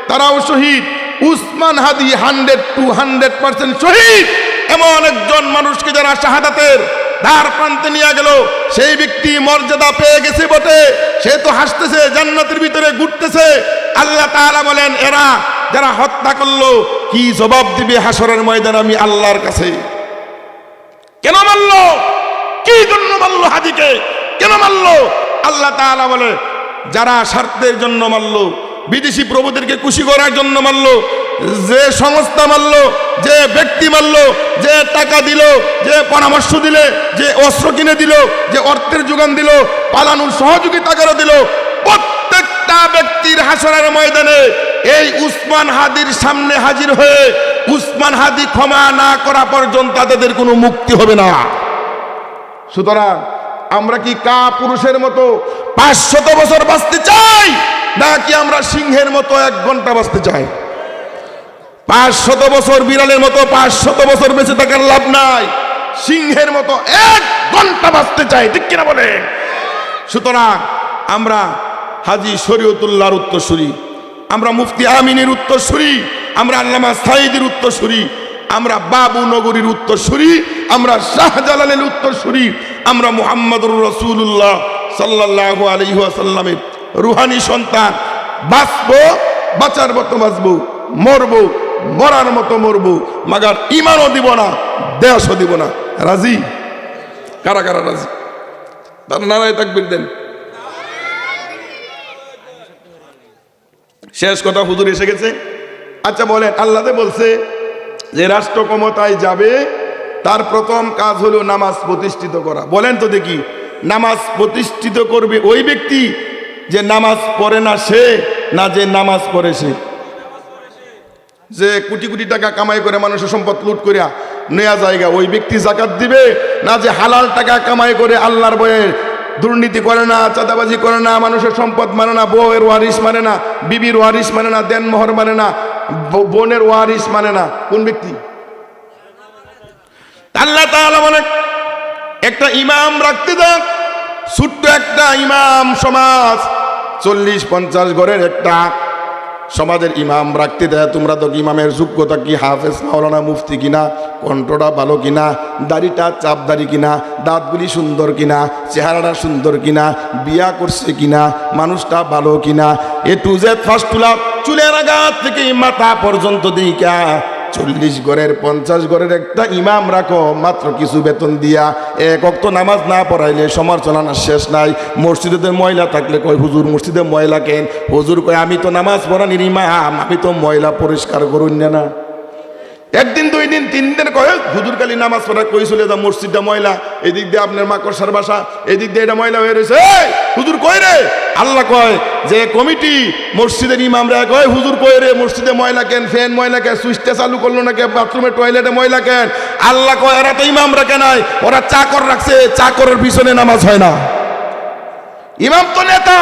তারাও শহীদ। উসমান হাদি 100% শহীদ। এমন একজন মানুষকে যারা শাহাদাতের দ্বার প্রান্তে নিয়ে গেল, সেই ব্যক্তি মর্যাদা পেয়ে গেছে বটে, সে তো হাসতেছে, জান্নাতের ভিতরে ঘুরতেছে। আল্লাহ তাআলা বলেন, এরা যারা হত্যা করলো কি জবাব দিবে হাসরের ময়দানে আমি আল্লাহর কাছে? কেন মারলো? কি জন্য মারলো? হাদিকে কেন মারলো? আল্লাহ তাআলা বলে, যারা স্বার্থের জন্য মারলো, বিদেশি প্রভুদেরকে খুশি করার জন্য মারলো, যে সংস্থা মারলো, যে ব্যক্তি মারলো, যে টাকা দিল, যে পরামর্শ দিলে, যে অস্ত্র কিনে দিল, যে অর্থের যোগান দিল, পালানোর সহযোগিতা করে দিল, প্রত্যেকটা ব্যক্তির হাসরের ময়দানে এই উসমান হাদির সামনে হাজির হয়ে উসমান হাদি ক্ষমা না করা পর্যন্ত তাদের কোনো মুক্তি হবে না। সুতরাং আমরা কি পুরুষের মতো 500 বছর বাঁচতে চাই, নাকি আমরা সিংহের মতো 1 ঘন্টা বাঁচতে চাই? 500 বছর বিড়ালের মতো 500 বছর বেঁচে থাকার লাভ নাই, সিংহের মতো 1 ঘন্টা বাঁচতে চাই, ঠিক কিনা বলেন? সুতরাং আমরা হাজী শরীয়তুল্লাহর উত্তরসূরি, আমরা মুফতি আমিনের উত্তরসূরি, আমরা আল্লামা সাঈদীর উত্তরসূরি, আমরা বাবু নগরীর উত্তরসূরি, আমরা শাহজালালের উত্তরসূরি, আমরা মুহাম্মদুর রাসূলুল্লাহ সাল্লাল্লাহু আলাইহি ওয়াসাল্লামের রুহানি সন্তান। বাঁচবো, বাঁচার মতো বাঁচবো, মরবো, মরার মতো মরবো, মাগার ইমানও দিব না, দেশও দিব না। রাজি? কারা কারা রাজি? তারা নারায়ে তাকবীর দেন। শেষ কথা, হুজুর এসে গেছে। আচ্ছা বলেন, আল্লাহ বলছে যে রাষ্ট্র ক্ষমতায় যাবে তার প্রথম কাজ হলো নামাজ প্রতিষ্ঠিত করা। বলেন তো দেখি, নামাজ প্রতিষ্ঠিত করবে ওই ব্যক্তি যে নামাজ পড়ে না সে, না যে নামাজ পড়ে সে? যে কোটি কোটি টাকা কামাই করে মানুষের সম্পদ লুট করিয়া নেয়া জায়গা, ওই ব্যক্তি যাকাত দিবে, না যে হালাল টাকা কামাই করে আল্লাহর ভয়ে দুর্নীতি করে না, চাঁদাবাজি করে না, মানুষের সম্পদ মানে না, বউয়ের ওয়ারিস মানে না, বিবির ওয়ারিস মানে না, দেনমোহর মানে না, বোনের ওয়ারিস মানে না। কোন ব্যক্তি? আল্লাহ তাআলা বলে একটা ইমাম রাখতে দাও, ছোট্ট একটা ইমাম সমাজ, 40-50 ঘরের একটা সমাজের ইমাম রাখতে দেয়। তোমরা তো ইমামের যোগ্যতা কি, হাফেজ মাওলানা মুফতি কিনা, কণ্ঠটা ভালো কিনা, দাড়িটা চাপদাড়ি কিনা, দাঁতগুলি সুন্দর কিনা, চেহারাটা সুন্দর কিনা, বিয়া করছে কিনা, মানুষটা ভালো কিনা, এ টু জেড ফার্স্ট তুলা, চুলের আঘাত থেকে মাথা পর্যন্ত দিকা 40 ঘরের 50 ঘরের একটা ইমাম রাখো, মাত্র কিছু বেতন দিয়া। এক ওয়াক্ত নামাজ না পড়াইলে সমালোচনা শেষ নাই। মসজিদে ময়লা থাকলে কয় হুজুর মসজিদে ময়লা কেন? হুজুর কয় আমি তো নামাজ পড়ানির ইমাম, আমি তো ময়লা পরিষ্কার করুন না। একদিন 2 দিন 3 দিন কয় হুজুর কালী নামাজ পড়া কই চলে যা, মসজিদটা ময়লা, এদিক দিয়ে আপনার মাকড়সার বাসা, এদিক দিয়ে এটা ময়লা হয়ে রয়েছে। হুজুর কই রে? আল্লাহ কয় যে কমিটি মসজিদের ইমামরা কয় হুজুর কই রে, মসজিদে ময়লা কেন, ফ্যান ময়লা কেন, সুইচটা চালু করলো না কে, বাথরুমে টয়লেটে ময়লা কেন? আল্লাহ কয় এরা তো ইমামরা কেন নাই, ওরা চাকর রাখছে, চাকরের পিছনে নামাজ হয় না। ইমাম তো নেতা,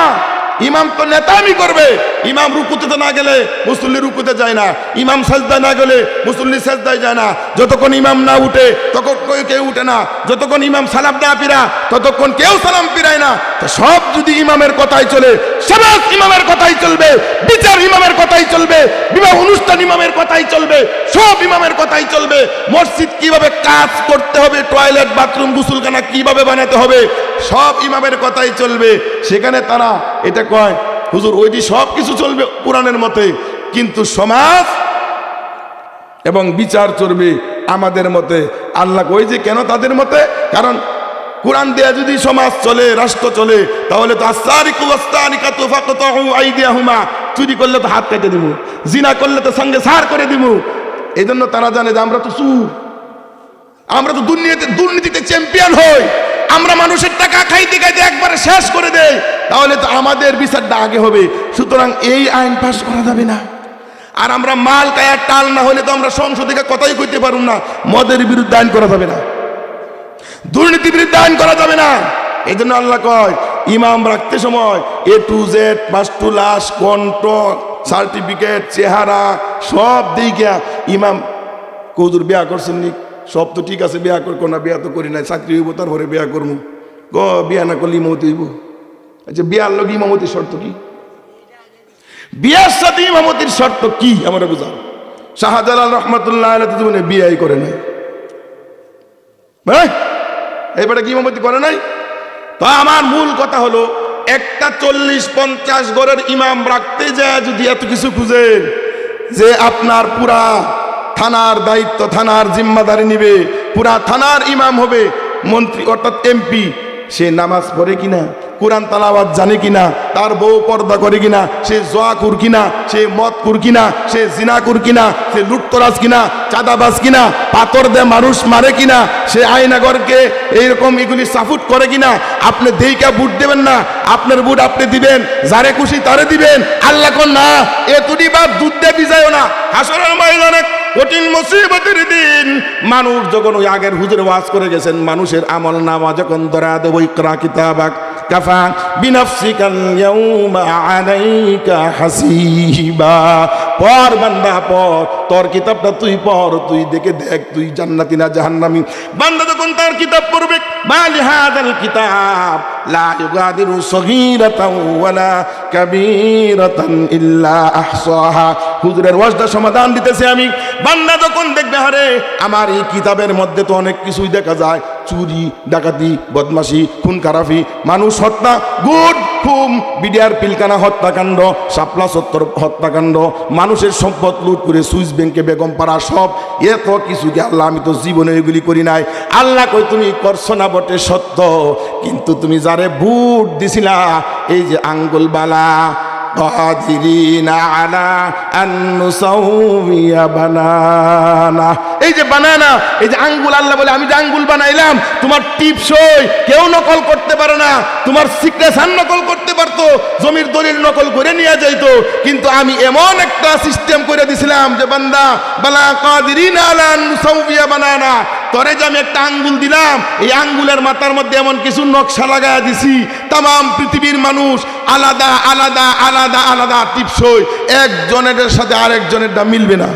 ইমাম তো নেতামি করবে। ইমাম রুকুতে না গেলে মুসল্লি রুকুতে যায় না, ইমাম সাজদায় না গেলে মুসল্লি সাজদায় যায় না। যতক্ষণ ইমাম না উঠে ততক্ষণ কেউ উঠে না, যতক্ষণ ইমাম সালাম না পিরা ততক্ষণ কেউ সালাম পিরায় না। তো সব যদি ইমামের কথাই চলে, সমাজ ইমামের কথাই চলবে, বিচার ইমামের কথাই চলবে, বিবাহ অনুষ্ঠান ইমামের কথাই চলবে, সব ইমামের কথাই চলবে। মসজিদ কিভাবে কাজ করতে হবে, টয়লেট বাথরুম গোসলখানা কিভাবে বানাতে হবে, সব ইমামের কথাই চলবে। সেখানে তারা এটা কয় হুজুর ওইটি সব কিছু চলবে কোরআনের মতে, কিন্তু সমাজ এবং বিচার চলবে আমাদের মতে। আল্লাহ কই যে কেন তাদের মতে? কারণ কোরআন দেয়া যদি সমাজ চলে, রাষ্ট্র চলে, তাহলে তো আসারিকু ওয়াসতারিকাতু ফাকতাউ আইদিয়াহুমা, চুরি করলে তো হাত কেটে দিব, জিনা করলে তো সঙ্গে সার করে দিব। এই জন্য তারা জানে যে আমরা তো চুর, আমরা তো দুর্নীতিতে চ্যাম্পিয়ন হই, আমরা মানুষের টাকা খাইতে খাইতে একবারে শেষ করে দেই, তাহলে তো আমাদের বিচারটা আগে হবে। সুতরাং এই আইন পাস করা যাবে না। আর আমরা মাল কায়ার টাল না হলে তো আমরা সংসদ থেকে কথাই কইতে পারুম না। মদের বিরুদ্ধে আইন করা যাবে না, দুর্নীতির বিরুদ্ধে আইন করা যাবে না। এই জন্য আল্লাহ কয় ইমাম রাখতে সময় এ টু জেড, পাঁচটু লাশ, কণ্ঠ, সার্টিফিকেট, চেহারা সব দিকে ইমাম কৌজুর বিয়া করছেন নি, সব তো ঠিক আছে, বিয়া করবো না, বিয়া তো করি নাই, চাকরি হইব তারপরে বিয়া করবো, বিয়া না করলে ইমামতি হইব। আচ্ছা বিয়ার লোক ইমামতির শর্ত কি? বিয়ার সাথে ইমামতির শর্ত কি আমরা বুঝাও। শাহজালাল রহমতুল্লাহ আলাইহি জীবনে বিয়াই করে নাই, এইবারে কি ইমামতি করে নাই? তো আমার মূল কথা হলো একটা 40-50 ঘরের ইমাম রাখতে যায় যদি এত কিছু খুঁজেন যে আপনার পুরা থানার দায়িত্ব, থানার জিম্মাদারি নিবে, পুরা থানার ইমাম হবে, মন্ত্রী অর্থাৎ এমপি, সে নামাজ পড়ে কিনা, কোরআন তালাওয়াত জানে কিনা, তার বউ পর্দা করে কিনা, সে জোয়াকুর কিনা, সে মদকুর কিনা, সে জিনাকুর কিনা, সে লুটতরাজ কিনা, চাঁদাবাজ কিনা, পাথর দিয়ে মানুষ মারে কিনা, সে আয়নাগরকে এইরকম এগুলি সাফুট করে কিনা, আপনি দেইকা বুট দেবেন না, আপনার বুট আপনি দিবেন, যারে খুশি তারে দিবেন। আল্লাহ কোন না এ তুই বা দুধ দিয়ে ভিজায়ও না। হাসরের ময়দানে কঠিন মুসিবতের দিন মানুষ যখন ওই আগের হুজুর ওয়াজ করে গেছেন, মানুষের আমল নামা যখন ধরা দেব, ইকরা কিতাবাক কাফা বিনাফসিকাল ইয়াউমা আলাইকা হাসিবা, পড় বান্দা পড়, তোর কিতাবটা তুই পড়, তুই দেখে দেখ তুই জান্নাতি না জাহান্নামী। বান্দা যখন তার কিতাব পড়বে, মালি হাদাল কিতাব লা ইউগাদিরু সগীরাতাও ওয়ালা কাবীরাতান ইল্লা আহসাহা। হুজুরের ওয়াজটা সমাধান দিতেছে আমি। বান্দা যখন দেখবে হারে আমার এই কিতাবের মধ্যে তো অনেক কিছুই দেখা যায়, চুরি ডাকাতি বদমাশি খুন খারাপি মানুষ হত্যা গুড খুম বিডিআর পিলকানা হত্যাকাণ্ড শাপলা সত্তর হত্যাকাণ্ড মানুষের সম্পদ লুট করে সুইস ব্যাংকে বেগম পাড়া সব এত কিছু কি আল্লাহ আমি তো জীবনে এগুলি করি নাই। আল্লাহ কই তুমি করছো না বটে সত্য, কিন্তু তুমি যারে বুট দিছিলা এই যে আঙ্গুল বালা কাদিরিনা আলা আন নুসাউইয়া বানানা, এই যে বানানা এই যে আঙ্গুল, আল্লাহ বলে আমি যে আঙ্গুল বানাইলাম তোমার টিপসই কেউ নকল করতে পারে না। তোমার সিগনেচার নকল করতে পারতো, জমির দলিল নকল করে নিয়ে যাইতো, কিন্তু আমি এমন একটা সিস্টেম করে দিছিলাম যে বান্দা বালা কাদিরিনা আলা আন নুসাউইয়া বানানা, তোরে যে আমি একটা আঙ্গুল দিলাম, এই আঙ্গুলের মাথার মধ্যে এমন কিছু নকশা লাগায়া দিছি, তাম পৃথিবীর মানুষ আলাদা আলাদা আলাদা আলাদা টিপসই, একজনের সাথে আরেকজনেরটা মিলবে না।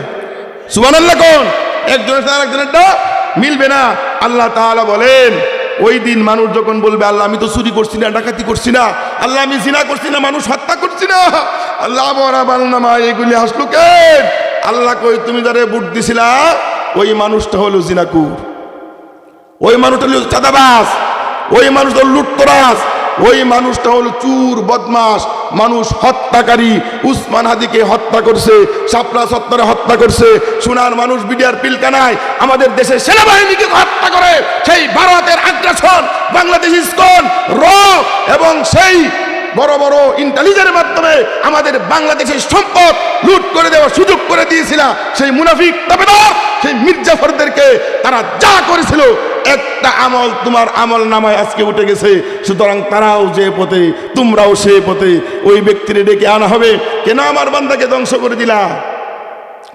সুবহানাল্লাহ কোন? একজনের সাথে আরেকজনেরটা মিলবে না। আল্লাহ তাআলা বলেন ওই দিন মানুষ যখন বলবে আল্লাহ আমি তো চুরি করছি না, ডাকাতি করছি না, আল্লাহ আমি জিনা করছি না, মানুষ হত্যা করছি না, আল্লাহ বরা বালনামা এগুলি আসলো কে? আল্লাহ কই তুমি যারে বুট দিছিলা ওই মানুষটা হলো জিনাকুর, ওই মানুষটা হলো চাঁদাবাজ, ওই মানুষটা হলো লুটতরাজ, ওই মানুষটা হলো চুর বদমাস, মানুষ হত্যাকারী। উসমান হাদিকে হত্যা করছে, শাপলা চত্বরে হত্যা করছে, সোনার মানুষ বিডিআর পিলকানায় আমাদের দেশের সেনাবাহিনীকে হত্যা করে, সেই ভারতের আগ্রাসন বাংলাদেশ ইসকন র এবং সেই বড় বড় ইন্টেলিজেন্সের মাধ্যমে আমাদের বাংলাদেশের সম্পদ লুট করে দেওয়ার সুযোগ করে দিয়েছিল সেই মুনাফিক দাবেদার, সেই মির্জাফরদেরকে তারা যা করেছিল একটা আমল তোমার আমল নামায় আজকে উঠে গেছে। সুতরাং তারাও যে পথে তোমরাও সে পথে, ওই ব্যক্তিরে ডেকে আনা হবে, কেন আমার বান্দাকে ধ্বংস করে দিলা?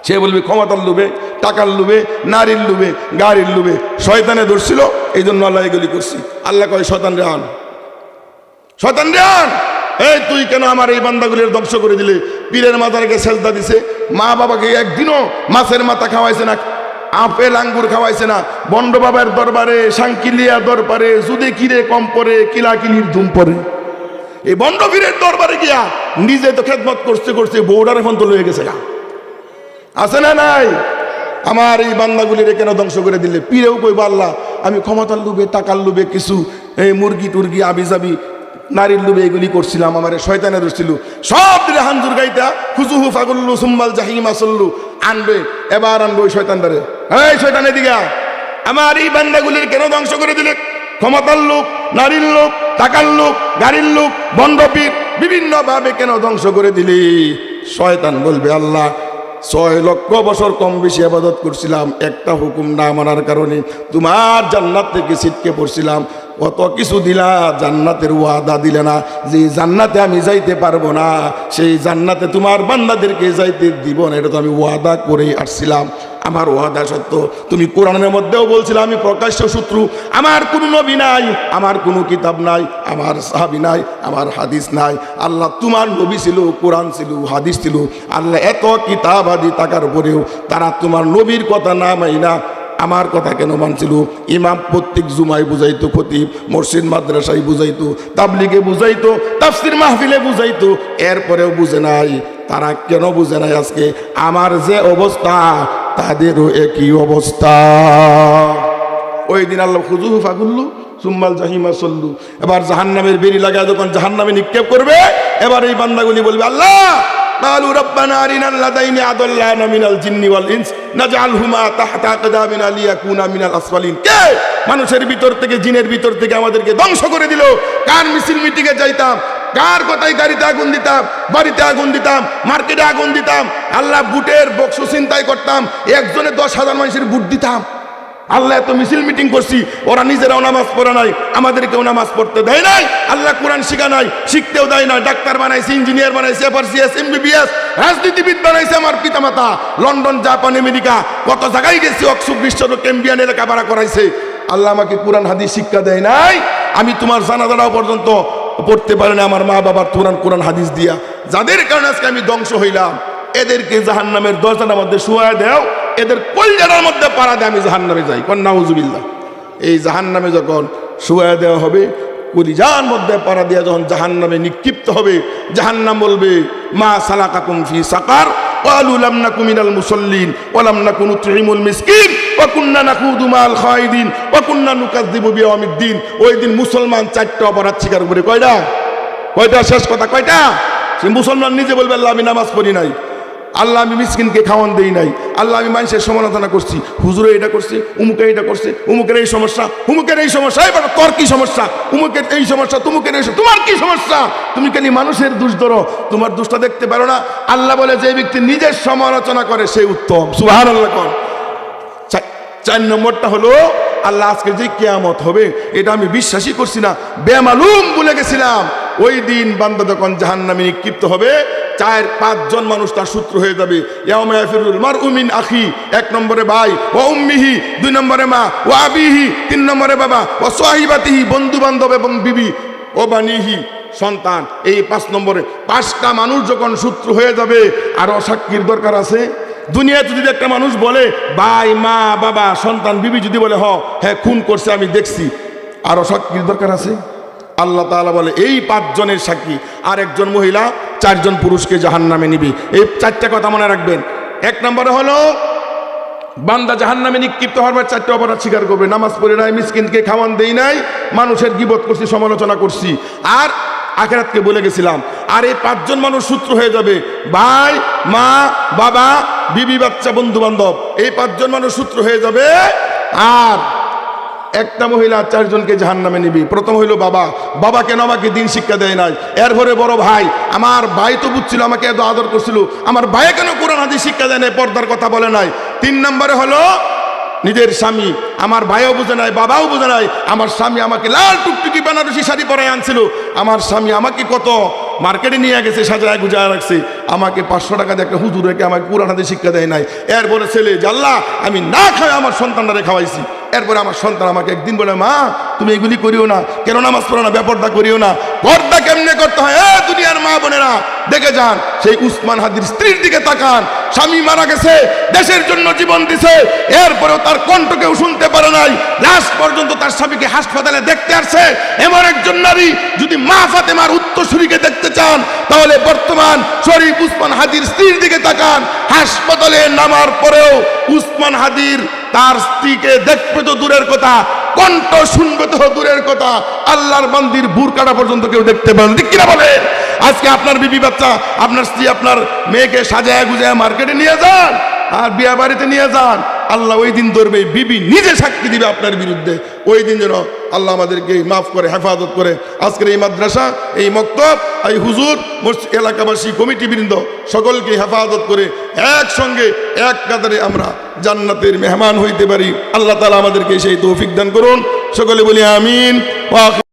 সে বলবে ক্ষমতার লোভে, টাকার লোভে, নারীর লোভে, গাড়ির লোভে। শয়তানে ধরছিল এই জন্য আল্লাহ এগুলি করছি। আল্লাহ কয় শয়তান রে আন, শয়তান রে আন, এই তুই কেন আমার এই বান্দাগুলির ধ্বংস করে দিলে? পীরের মাথাকে সেজদা দিছে, মা বাবাকে একদিনও মাছের মাথা খাওয়াইছে না, আপেল আঙ্গুর খাওয়াইছে না, বন্ড বাবার দরবারে, সাংকিলিয়া দরবারে যদি কিরে কম পরে কিলাকিলির ধুম পরে, এই বন্ড পীরের দরবারে গিয়া নিজে তো খেদমত করতে করতে বউডার এখন তো লয়ে গেছে, আছে না নাই? আমার এই বান্দাগুলির কেন ধ্বংস করে দিলে? পীরেও কই আল্লাহ আমি ক্ষমতার লোভে, টাকার লোভে, কিছু এই মুরগি টুরগি আবি যাবি নারীর লোভে এগুলি করছিলাম, আমার শয়তানে ধরছিল। সব দিলে হানজুর গাইতা খুজুহু ফাগুল্লু সুম্বাল জাহিমা সল্লু আনবে, এবার আনবে ওই শয়তানটারে। এই শয়তান এদিকে আমার এই বান্দাগুলির কেন ধ্বংস করে দিলে? ক্ষমতার লোক, নারীর লোক, টাকার লোক, গাড়ির লোক, বন্ডপীর বিভিন্ন ভাবে কেন ধ্বংস করে দিলি? শয়তান বলবে আল্লাহ 6 লক্ষ বছর কম বেশি ইবাদত করছিলাম, একটা হুকুম না মানার কারণে তোমার জান্নাত থেকে ছিটকে পড়ছিলাম, কত কিছু দিলা, জান্নাতের ওয়াদা দিলে না, যে জান্নাতে আমি যাইতে পারবো না, সেই জান্নাতে তোমার বান্দাদেরকে যাইতে দিব না, এটা তো আমি ওয়াদা করেই আসছিলাম। আমার ওয়াদা সত্য। তুমি কোরআনের মধ্যেও বলছিলে আমি প্রকাশ্য শত্রু, আমার কোনো নবী নাই, আমার কোনো কিতাব নাই, আমার সাহাবী নাই, আমার হাদিস নাই। আল্লাহ তোমার নবী ছিল, কোরআন ছিল, হাদিস ছিল, আল্লাহ এত কিতাব আদি থাকার পরেও তারা তোমার নবীর কথা না মাইনা আমার কথা কেন মানছিল? ইমাম প্রত্যেক জুমায় বুঝাইতো, খতিব মসজিদ মাদ্রাসায় বুঝাইতো, তাবলিগে বুঝাইতো, তাফসির মাহফিলে বুঝাইতো, এরপরেও বুঝে নাই। তারা কেন বুঝে নাই? আজকে আমার যে অবস্থা তাদেরও একই অবস্থা। ওই দিন আল্লাহ খুজুহু ফাগুল্লু সুম্মাল জাহিমা সল্লু, এবার জাহান্নামের বেরি লাগায় যখন জাহান্নামে নিক্ষেপ করবে, এবার এই বান্দাগুলি বলবে আল্লাহ قالوا ربنا أرنا الذين أضلانا من الجن والإنس نجعلهما تحت أقدامنا ليكونا من الأسفلين। কে মানুষের ভিতর থেকে, জিনের ভিতর থেকে আমাদেরকে ধ্বংস করে দিল? কার মিছিল মিটিংয়ে যাইতাম, কার কথায় গাড়িতে আগুন দিতাম, বাড়িতে আগুন দিতাম, মার্কেটে আগুন দিতাম, আল্লাহ বুটের বক্স চিন্তাই করতাম, একজনে 10,000 মানুষের বুট দিতাম। আল্লাহ এত মিছিল মিটিং করছি, ওরা নিজেরাও নামাজ পড়ে নাই, আমাদেরকেও নামাজ পড়তে দেয় নাই, আল্লাহ কোরআন শিখা নাই, শিখতেও দেয় না। ডাক্তার বানাইছে, ইঞ্জিনিয়ার বানাইছে, FRCS, MBBS, রাজনীতিবিদ বানাইছে আমার পিতামাতা। লন্ডন, জাপান, আমেরিকা কত জায়গায় গেছি, অক্সফোর্ড বিশ্বর ক্যাম্বিয়ান লেখাপড়া করাইছে। আল্লাহ আমাকে কোরআন হাদিস শিক্ষা দেয় নাই। আমি তোমার জানাজারাও পর্যন্ত পড়তে পারি না আমার মা বাবার কোরআন হাদিস দিয়া, যাদের কারণে আজকে আমি ধ্বংস হইলাম। এদেরকে জাহান্নামের দরজার মধ্যে শুয়ায় দেও, এদের কলজাটার মধ্যে পাড়া দিয়ে আমি জাহান্নামে যাই, নাউজুবিল্লাহ। এই জাহান্নামে যখন শুয়ায় দেওয়া হবে, কলিজার মধ্যে পাড়া দিয়ে যখন জাহান্নামে নিক্ষিপ্ত হবে, জাহান্নাম বলবে মা সালাকাকুম ফি সাকার ক্বালু লাম নাকু মিনাল মুসাল্লিন ওয়া লাম নাকু নুতঈমুল মিসকিন ওয়া কুননা নাকুদু মাল খায়দিন ওয়া কুননা নুকাযযিবু বিয়াউমিদ্দিন। ওই দিন মুসলমান 4টা অপরাধ স্বীকার করে। কয়টা? শেষ কথা কয়টা? সে মুসলমান নিজে বলবে আল্লাহ আমি নামাজ পড়ি নাই, আল্লাহ আমি মিসকিনকে খাওয়ান দেই নাই, আল্লাহ আমি মানুষের সমালোচনা করছি, হুজুরে এটা করছে, উমুকে এটা করছে, উমুকের এই সমস্যা, উমুকের এই সমস্যা, এবার তোর কি সমস্যা? উমুকের এই সমস্যা, তুমুকের এই, তোমার কি সমস্যা? তুমি কেন মানুষের দোষ ধরো? তোমার দোষটা দেখতে পারো না? আল্লাহ বলে যে ব্যক্তি নিজের সমালোচনা করে সে উত্তম। সুবহানাল্লাহ কর। 4 নম্বরটা হলো আল্লাহ আজকে যে কিয়ামত হবে এটা আমি বিশ্বাসই করছি না, বেমালুম বলে গেছিলাম। ওই দিন বান্দা যখন জাহান্নামে নিক্ষিপ্ত হবে, 4-5 জন মানুষ তার সূত্র হয়ে যাবে। ইয়াউমা ইয়াফিরুল মারউ মিন আখি, 1 নম্বরে ভাই, ওয়া উম্মিহি 2 নম্বরে মা, ওয়া আবিহি 3 নম্বরে বাবা, ওয়া সাহিবাতিহি বন্ধু বান্ধব এবং বিবি, ও বানিহি সন্তান। এই 5 নম্বরে 5টা মানুষ যখন সূত্র হয়ে যাবে, আরো সাক্ষীর দরকার আছে। দুনিয়াতে যদি একটা মানুষ বলে ভাই, মা, বাবা, সন্তান, বিবি যদি বলে হ্যাঁ খুন করছে আমি দেখছি, আরো সাক্ষীর দরকার আছে। আল্লাহ তাআলা বলে এই 5 জনের সাক্ষী, আর 1 জন মহিলা 4 জন পুরুষকে জাহান্নামে নিবে। এই 4টা কথা মনে রাখবেন। 1 নম্বরে হলো বান্দা জাহান্নামে নিক্ষিপ্ত হওয়ার 4টা অপরাধ স্বীকার করবে। নামাজ পড়ে নাই, মিসকিনকে খাওয়ান দেই নাই, মানুষের গীবত করছি, সমালোচনা করছি, আর আখিরাতকে বলে গেছিলাম। আর এই 5 জন মানুষ সূত্র হয়ে যাবে, ভাই, মা, বাবা, বিবি, বাচ্চা, বন্ধু বান্ধব, এই 5 জন মানুষ সূত্র হয়ে যাবে। আর একটা মহিলা 4 জনকে জাহান্নামে নিবি। প্রথম হইল বাবা। বাবা কেন আমাকে দিন শিক্ষা দেয় নাই? এরপরে বড় ভাই, আমার ভাই তো বুঝছিল, আমাকে এত আদর করছিল, আমার ভাই কেন কোরআন হাদিস শিক্ষা দেয় নাই, পর্দার কথা বলে নাই? 3 নম্বরে হলো নিজের স্বামী, আমার ভাইও বুঝে নাই, বাবাও বুঝে নাই, আমার স্বামী আমাকে লাল টুকটুকি বেনারসি শাড়ি পরাই আনছিল, আমার স্বামী আমাকে কত মার্কেটে নিয়ে গেছে, সাজায় গুজায় রাখছে, আমাকে 500 টাকা দিয়ে একটা হুজুর রেখে আমাকে কোরআন হাদিস শিক্ষা দেয় নাই। এরপরে ছেলে, যে আল্লাহ আমি না খাই আমার সন্তানরা খাওয়াইছি। এরপরে আমার সন্তান আমাকে একদিন বলে, মা তুমি এগুলি করিও না, কেন নামাজ পড়ো না, বেপরদা করিও না। পর্দা কেমনে করতে হয় দুনিয়ার মা বোনেরা দেখে যান। সেই উসমান হাদির স্ত্রীর দিকে তাকান, স্বামী মারা গেছে, দেশের জন্য জীবন দিছে, এরপরেও তার কণ্ঠ কেউ শুনতে পারে নাই, লাস্ট পর্যন্ত তার স্বামীকে হাসপাতালে দেখতে আসছে। এমন একজন নারী যদি মা ফাতেমার উত্তরসূরিকে দেখতে চান, তাহলে বর্তমান শরীফ উসমান হাদির স্ত্রীর দিকে তাকান। হাসপাতালে নামার পরেও উসমান হাদির তার স্ত্রীকে দেখবে তো দূরের কথা, কণ্ঠ শুনবে তো দূরের কথা, আল্লাহর বান্দির বুরকাটা পর্যন্ত কেউ দেখতে পারেন। ঠিক কিনা বলেন? আজকে আপনার বিবি বাচ্চা, আপনার স্ত্রী, আপনার মেয়েকে সাজায় গুজায় মার্কেটে নিয়ে যান আর বিয়া বাড়িতে নিয়ে যান, আল্লাহ ওই দিন ধরবে, বিবি নিজে সাক্ষী দিবে আপনার বিরুদ্ধে। ওই দিন যেন আল্লাহ আমাদেরকে মাফ করে, হেফাজত করে। আজকের এই মাদ্রাসা, এই মক্তব, এই হুজুর, এলাকাবাসী, কমিটি বৃন্দ সকলকে হেফাজত করে একসঙ্গে এক কাতারে আমরা জান্নাতের মেহমান হইতে পারি। আল্লাহ তাআলা আমাদেরকে সেই তৌফিক দান করুন। সকলে বলি আমিন।